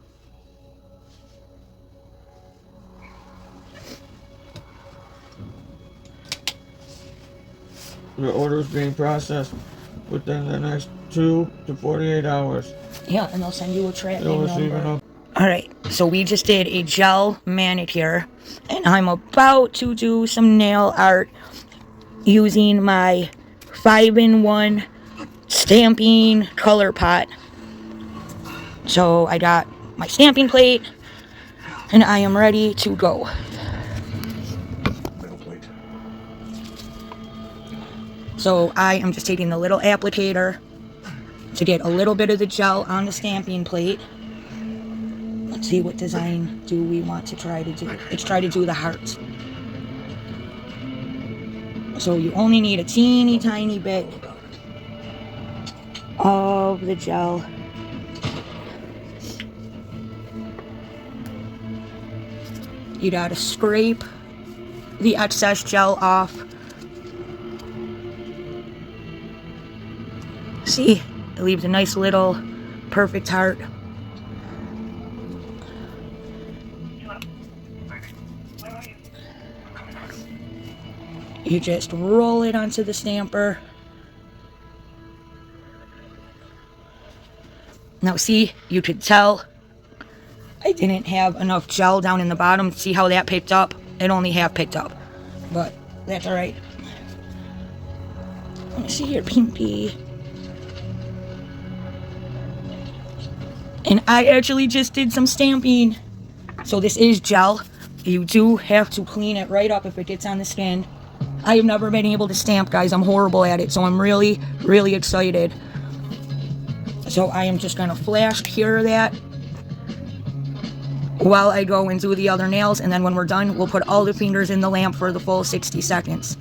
The order is being processed within the next 2 to 48 hours.
Yeah, and they'll send you a tracking
You'll receive
number.
an
Alright, so we just did a gel manicure, and I'm about to do some nail art using my 5-in-1 stamping color pot. So I got my stamping plate, and I am ready to go.
Metal plate.
So I am just taking the little applicator to get a little bit of the gel on the stamping plate. Let's see, what design do we want to try to do? Let's try to do the heart. So you only need a teeny tiny bit of the gel. You gotta scrape the excess gel off. See, it leaves a nice little perfect heart. You just roll it onto the stamper. Now see, you could tell I didn't have enough gel down in the bottom. See how that picked up? It only half picked up, but that's alright. Let me see here, pinky. And I actually just did some stamping. So this is gel. You do have to clean it right up if it gets on the skin. I have never been able to stamp, guys. I'm horrible at it, so I'm really, really excited. So I am just going to flash cure that while I go and do the other nails, and then when we're done, we'll put all the fingers in the lamp for the full 60 seconds.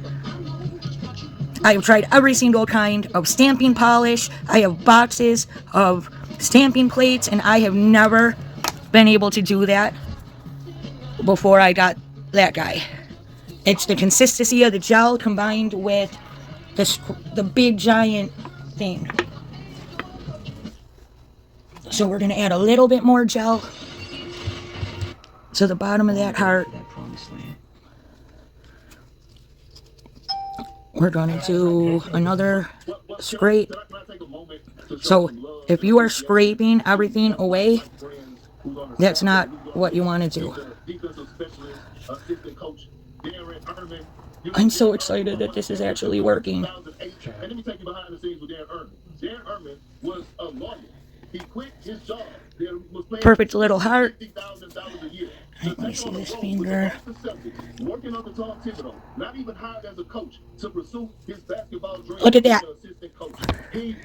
I have tried every single kind of stamping polish. I have boxes of stamping plates, and I have never been able to do that before I got that guy. It's the consistency of the gel combined with the big giant thing. So we're going to add a little bit more gel to the bottom of that heart. We're going to do another scrape. So if you are scraping everything away, that's not what you want to do. I'm so excited that this is actually working.
2008. And let me take you behind the scenes with Darren Erman. Darren Erman was a lawyer. He quit his job. Was paying
Perfect little heart.
$50,000 a year.
Alright, let me see this finger.
Working on the Tom Thibodeau, not even hired as a coach to pursue his basketball dream.
Look at that.
As an assistant coach. He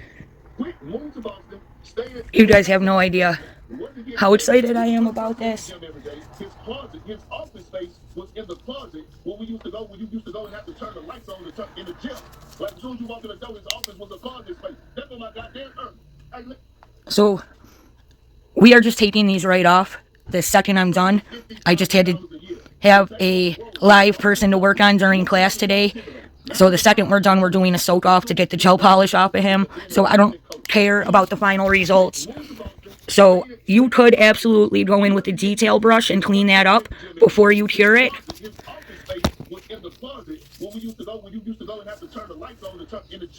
quit, moved to Boston, stayed.
You guys have no idea how excited I am about this.
His closet, his office space was in the closet where we used to go, when you used to go and have to turn the lights on to turn in the gym. Like as soon as you walk in the door, his office was a closet space. That's what my goddamn earth. Hey,
so we are just taking these right off. The second I'm done, I just had to have a live person to work on during class today. So the second we're done, we're doing a soak off to get the gel polish off of him. So I don't care about the final results. So you could absolutely go in with a detail brush and clean that up before you cure it.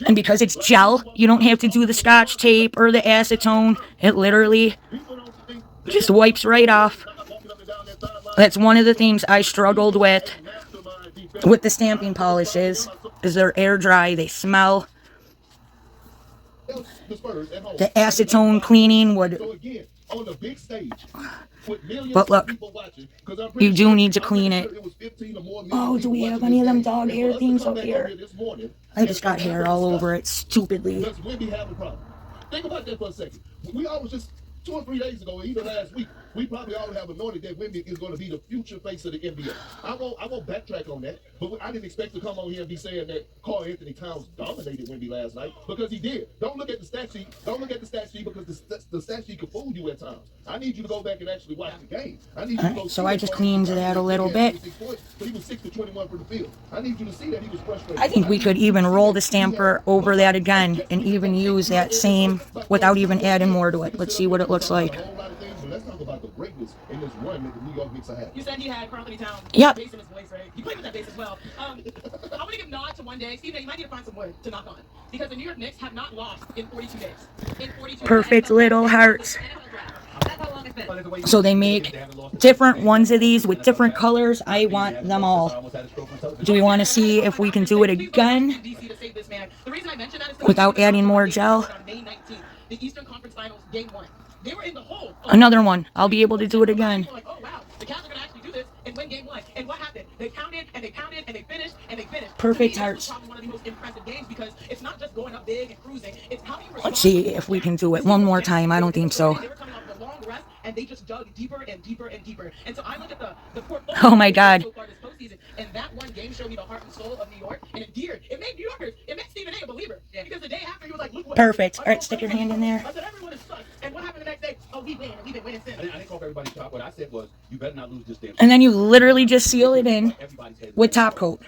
And because it's gel, you don't have to do the scotch tape or the acetone. It literally just wipes right off. That's one of the things I struggled with the stamping polishes, is they're air dry, they smell. The acetone cleaning would... But look, you do need to clean it. Oh, do we have any of them dog hair things up here? I just got hair all over it, stupidly.
Think about that for a second. We always just 2 or 3 days ago, even last week, we probably all have anointed that Wemby is going to be the future face of the NBA. I won't backtrack on that, but I didn't expect to come on here and be saying that Karl Anthony Towns dominated Wemby last night, because he did. Don't look at the stat sheet. Don't look at the stat sheet, because the stat sheet can fool you at times. I need you to go back and actually watch the game. I need you to go.
So I just cleaned that a little bit.
But he was 6 to 21 for the field. I need you to see that he was frustrated.
I think we could even roll the stamper over that again and even use that same without even adding more to it. Let's see what it looks like.
Let's talk about the greatness in this run that the New York Knicks have.
You said you had Karl Anthony Towns.
Yep.
Bass in his voice, right? You played with that bass as well. I want to give nod to one day. Stephen, you might need to find some wood to knock on, because the New York Knicks have not lost in 42 days. In 42
Perfect little hearts.
That's how long it's been.
So they make different ones of these with different colors. I want them all. Do we want to see if we can do it again without adding more gel?
The Eastern Conference Finals, Game 1. They were in the hole.
Another one. I'll be able to do it again.
Like, oh wow, the Cavs are gonna actually do this and win Game 1. And what happened? They counted and they pounded and they finished and they finished.
Perfect hearts.
Probably one of the most impressive games, because it's not just going up big and cruising. It's how you.
Let's see if we can do it one more time. I don't think so.
They were coming off the long rest and they just dug deeper and deeper and deeper. And so I look at the portfolio.
Oh my God.
So far this postseason, and that one game showed me the heart and soul of New York, and it made New Yorkers, it made Stephen A a believer. Yeah. Because the day after he was like, look what.
Perfect. All right, stick your hand in there.
I said everyone is sucked. And what happened the next day? Oh, we win. We've been winning since.
I didn't call everybody top. What I said was, you better not lose this damn.
And then you literally just seal it in with top coat,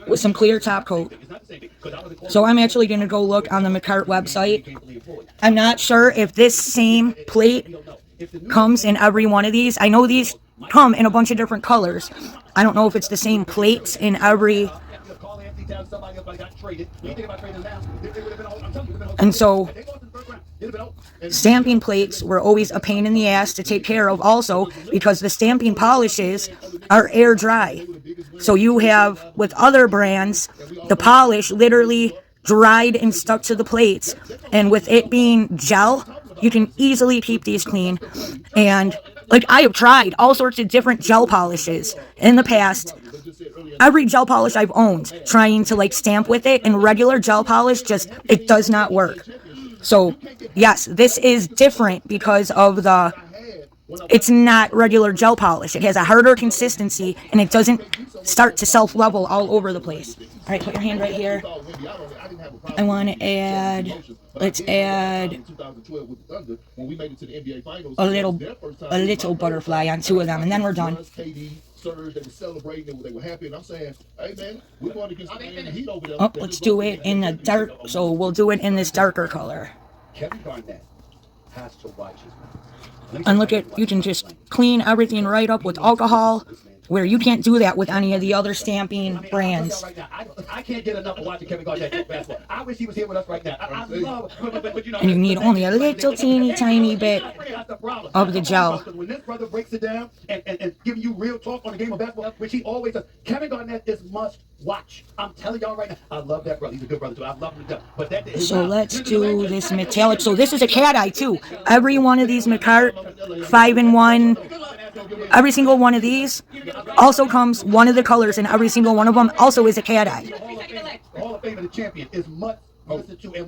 with some clear top coat. So I'm actually going to go look on the McCart website. I'm not sure if this same plate comes in every one of these. I know these come in a bunch of different colors. I don't know if it's the same plates in every. And so stamping plates were always a pain in the ass to take care of, also because the stamping polishes are air dry. So you have, with other brands, the polish literally dried and stuck to the plates. And with it being gel, you can easily keep these clean. And like, I have tried all sorts of different gel polishes in the past. Every gel polish I've owned, trying to like stamp with it, and regular gel polish just, it does not work. So yes, this is different because of it's not regular gel polish. It has a harder consistency and it doesn't start to self-level all over the place. All right, put your hand right here. I want to add, let's add a little butterfly on 2 of them, and then we're done. Oh, let's do it in the dark. So we'll do it in this darker color. And look at, you can just clean everything right up with alcohol. where you can't do that with any of the other stamping brands.
Right now, I can't get enough of watching Kevin Garnett play basketball. I wish he was here with us right now. I love, but you know,
And you need only a little teeny tiny bit of the gel.
When this brother breaks it down and giving you real talk on the game of basketball, which he always does, Kevin Garnett is must watch. I'm telling y'all right now, I love that brother. He's a good brother too. I love him to death. But that.
So let's do this metallic. So this is a cat eye too. Every one of these McCart 5-in-1, every single one of these also comes one of the colors, and every single one of them also is a cat eye.
Hall of Fame of the champion is must.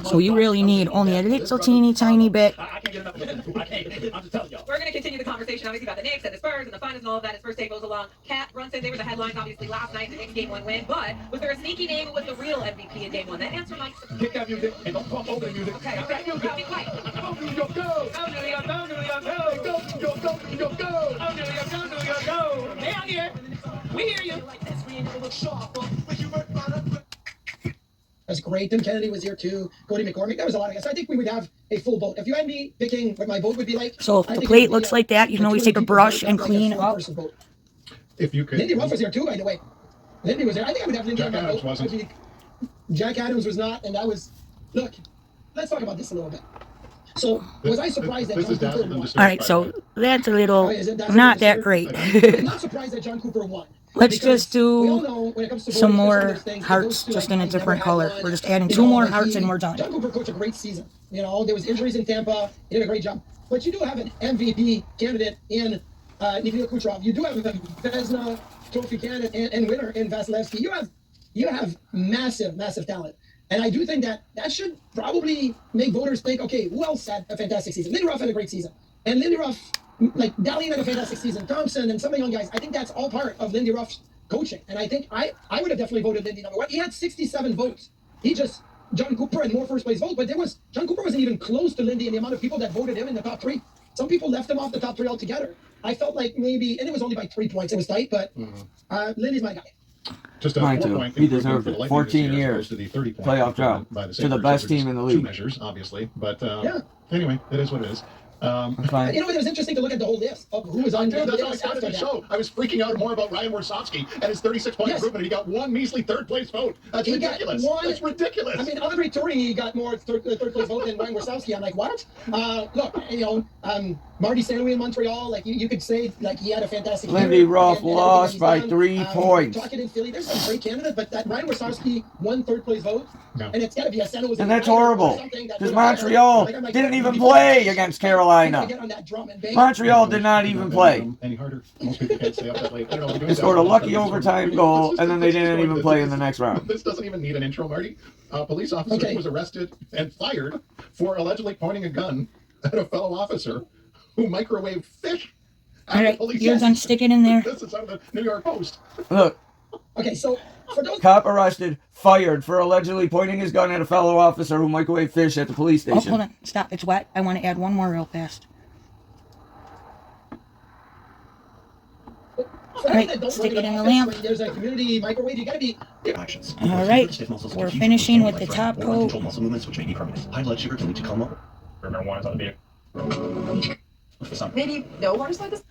So you really need only a little teeny tiny bit.
I can't get enough of it. I can't. I'm just telling y'all.
We're going to continue the conversation, obviously, about the Knicks and the Spurs and the finals and all of that as first day goes along. Kat, Brunson, they were the headlines, obviously, last night, the Knicks Game 1 win. But was there a sneaky name who was the real MVP in Game 1? That answer might...
Kick that music and don't talk over the music.
Okay, okay,
music.
be quiet.
Go, New York, go!
Go, New York, go, New York, go!
Go, New York, go, New York, go!
Oh, New York, go, New York, go! Down here! We hear you!
That's great. Tim Kennedy was here too. Cody McCormick. That was a lot of guys. So I think we would have a full vote. If you had me picking what my vote would be like.
So if the plate looks like that, you can always take a brush and clean up.
If you could.
Lindy Ruff was here too, by the way. Lindy was there. I think I would have Lindy on my vote.
Wasn't.
Jack Adams was not, and that was. Look, let's talk about this a little bit. So was I surprised that John Cooper won?
All right, so that's a little not that great.
I'm not surprised that John Cooper won.
Let's just do some more hearts, just in a different color. We're just adding 2 more hearts and we're done.
John Cooper coached a great season. You know, there was injuries in Tampa. He did a great job. But you do have an MVP candidate in Nikita Kucherov. You do have a Vezina Trophy candidate and winner in Vasilevsky. You have massive talent. And I do think that should probably make voters think, okay, who else had a fantastic season? Lindy Ruff had a great season. And Lindy Ruff, like Dahlian had a fantastic season. Thompson and some of the young guys, I think that's all part of Lindy Ruff's coaching. And I think I would have definitely voted Lindy number 1. He had 67 votes. John Cooper had more first place votes, but John Cooper wasn't even close to Lindy in the amount of people that voted him in the top 3. Some people left him off the top 3 altogether. I felt like maybe, and it was only by 3 points. It was tight, but Lindy's my guy.
Just mine too. He deserved it. 14 years, playoff drought, to the best team in the league.
2 measures, obviously, but anyway, it is what it is.
You know, it was interesting to look at the whole list of who was on.
That's how I started the show. I was freaking out more about Ryan Warsofsky and his 36-point improvement, and he got 1 measly 3rd place vote. That's ridiculous. That's ridiculous.
I mean, Andre Turing got more third place vote than Ryan Warsofsky. I'm like, what? Look, you know, Marty Stanley in Montreal, like you could say, like he had a fantastic.
Lindy Ruff lost by 3 points.
Talking in Philly, there's some great candidates, but that Ryan Warsofsky won 3rd place vote, and it's got to be a San Jose.
And that's horrible, because Montreal didn't even play against Carolina. Montreal did not even play.
Any harder? Most people can't stay up that late. I don't know.
They scored a lucky overtime goal, and then they didn't even play in the next round.
This doesn't even need an intro, Marty. A police officer was arrested and fired for allegedly pointing a gun at a fellow officer who microwaved fish.
All right, you're done. Stick it in there.
This is out of the New York Post.
Look.
Okay, so for those
cop arrested, fired for allegedly pointing his gun at a fellow officer who microwaved fish at the police station.
Oh, hold on. Stop. It's wet. I want to add 1 more real fast. All right, stick it in the lamp.
There's a community microwave. You gotta be.
Actions.
All right, we're finishing with the top coat.
Control muscle movements, which may be permanent. High blood sugar can lead to coma. Marijuana's on the vehicle.
Maybe no water slide this?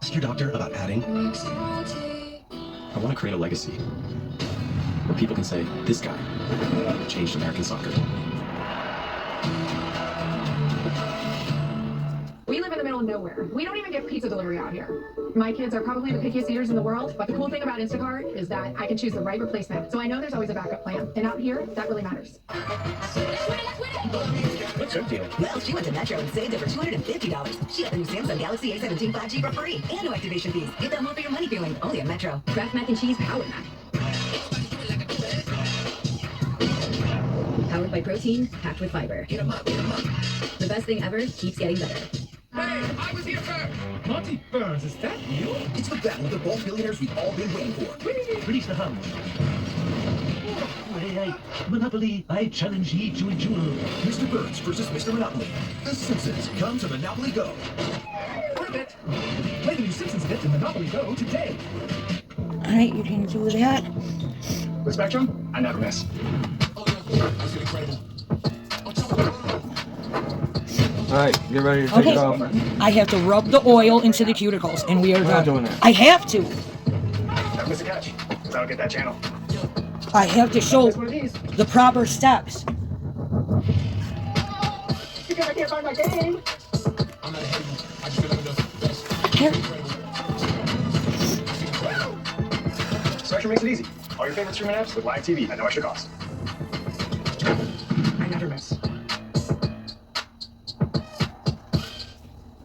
Ask your doctor about adding. I want to create a legacy where people can say, this guy changed American soccer.
We live in the middle of nowhere. We don't even get pizza delivery out here. My kids are probably the pickiest eaters in the world, but the cool thing about Instacart is that I can choose the right replacement. So I know there's always a backup plan. And out here, that really matters.
What's her deal? Well, she went to Metro and saved over $250. She got the new Samsung Galaxy A17 5G for free. And no activation fees. Get that more for your money feeling. Only at Metro.
Kraft mac and cheese powered mac. Powered by protein, packed with fiber. The best thing ever keeps getting better.
Hey, I was here first!
Monty Burns, is that you?
It's the battle of the bald billionaires we've all been waiting for.
Release the hound. Monopoly, I challenge ye to a duel.
Mr. Burns versus Mr. Monopoly. The Simpsons come to Monopoly Go.
What a bet. Play the new Simpsons bet in Monopoly Go today.
All right, you can do that.
With Spectrum, I never miss.
Alright, get ready to take
Okay.
it off.
I have to rub the oil into the cuticles, and we are
We're
done.
not doing that.
I have to.
Don't miss a catch. So I don't get that channel.
I have to show the proper steps.
Because I can't find my game.
Here.
Spectrum makes it easy. All your favorite streaming apps with live TV at no extra cost.
I never miss.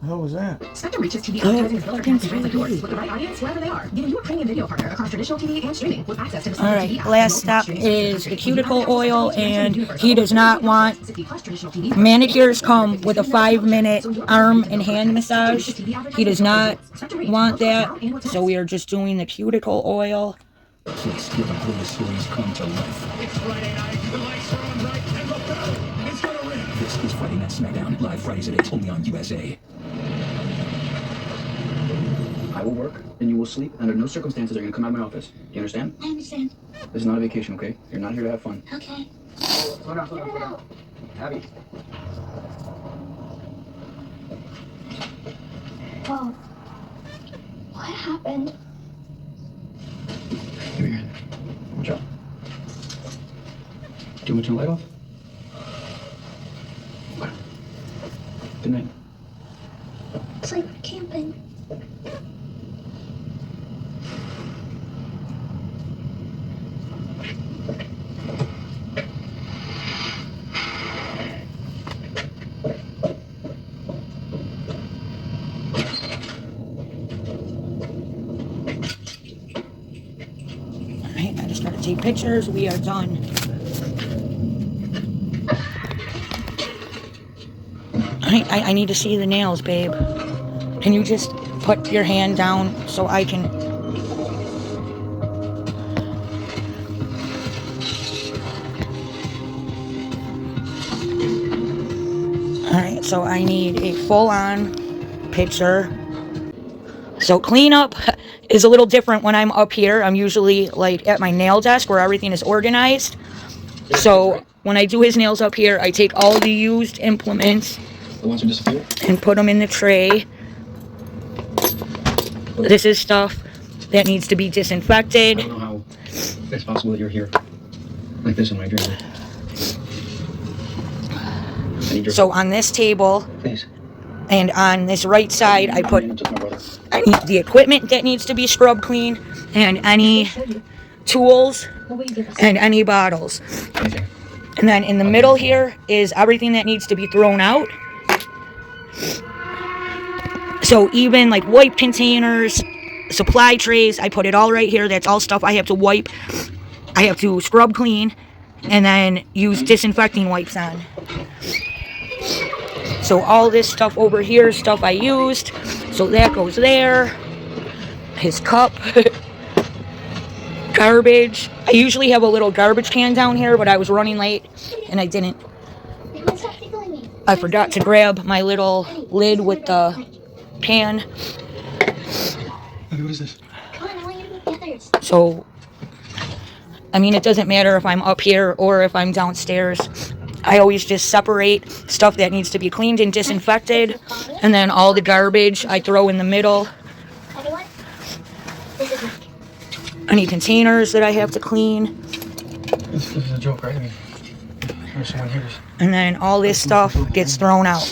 What the hell was that?
Spectrum reaches TV advertising as builder connects brands like yours with the right audience wherever they are, giving you a premium video partner across traditional TV and streaming with access to the
All right, last step is the cuticle oil, and he does not want manicures come with a 5-minute arm and hand massage. He does not want that, so we are just doing the cuticle oil.
Place where the greatest stories come to life.
It's Friday night. The lights are on bright and the bell is gonna ring.
This is Friday Night SmackDown, live Fridays at 8, only on USA. I will work, and you will sleep. Under no circumstances are you going to come out of my office. Do you understand?
I understand.
This is not a vacation, okay? You're not here to have fun.
Okay.
Slow down, slow down, slow down. Abby.
Whoa. What happened?
Give me your hand. Watch out. Do you want to turn the light off? Okay. Good night.
It's like camping.
Alright, I just gotta take pictures. We are done. I need to see the nails, babe. Can you just put your hand down so I can... Alright, so I need a full-on picture. So cleanup is a little different when I'm up here. I'm usually like at my nail desk where everything is organized. So when I do his nails up here, I take all the used implements
The ones who disappeared?
and put them in the tray. This is stuff that needs to be
I
disinfected.
don't know how it's possible that you're here like this in my dream. I need your
So on this table
please.
and on this right side, I put
Took my brother.
the equipment that needs to be scrubbed clean and any tools and any bottles.
Anything.
And then in the middle here is everything that needs to be thrown out. So even like wipe containers, supply trays, I put it all right here. That's all stuff I have to wipe. I have to scrub clean and then use disinfecting wipes on. So all this stuff over here is stuff I used. So that goes there. His cup. Garbage. I usually have a little garbage can down here, but I was running late and I didn't. I forgot to grab my little lid with the pan.
Okay, what is this?
Come on, I want you to go together.
So, I mean, it doesn't matter if I'm up here or if I'm downstairs. I always just separate stuff that needs to be cleaned and disinfected, and then all the garbage I throw in the middle.
Everyone, this is Mike.
Any containers that I have to clean,
This is a joke, right? I mean, there's someone here.
and then all this stuff gets thrown out.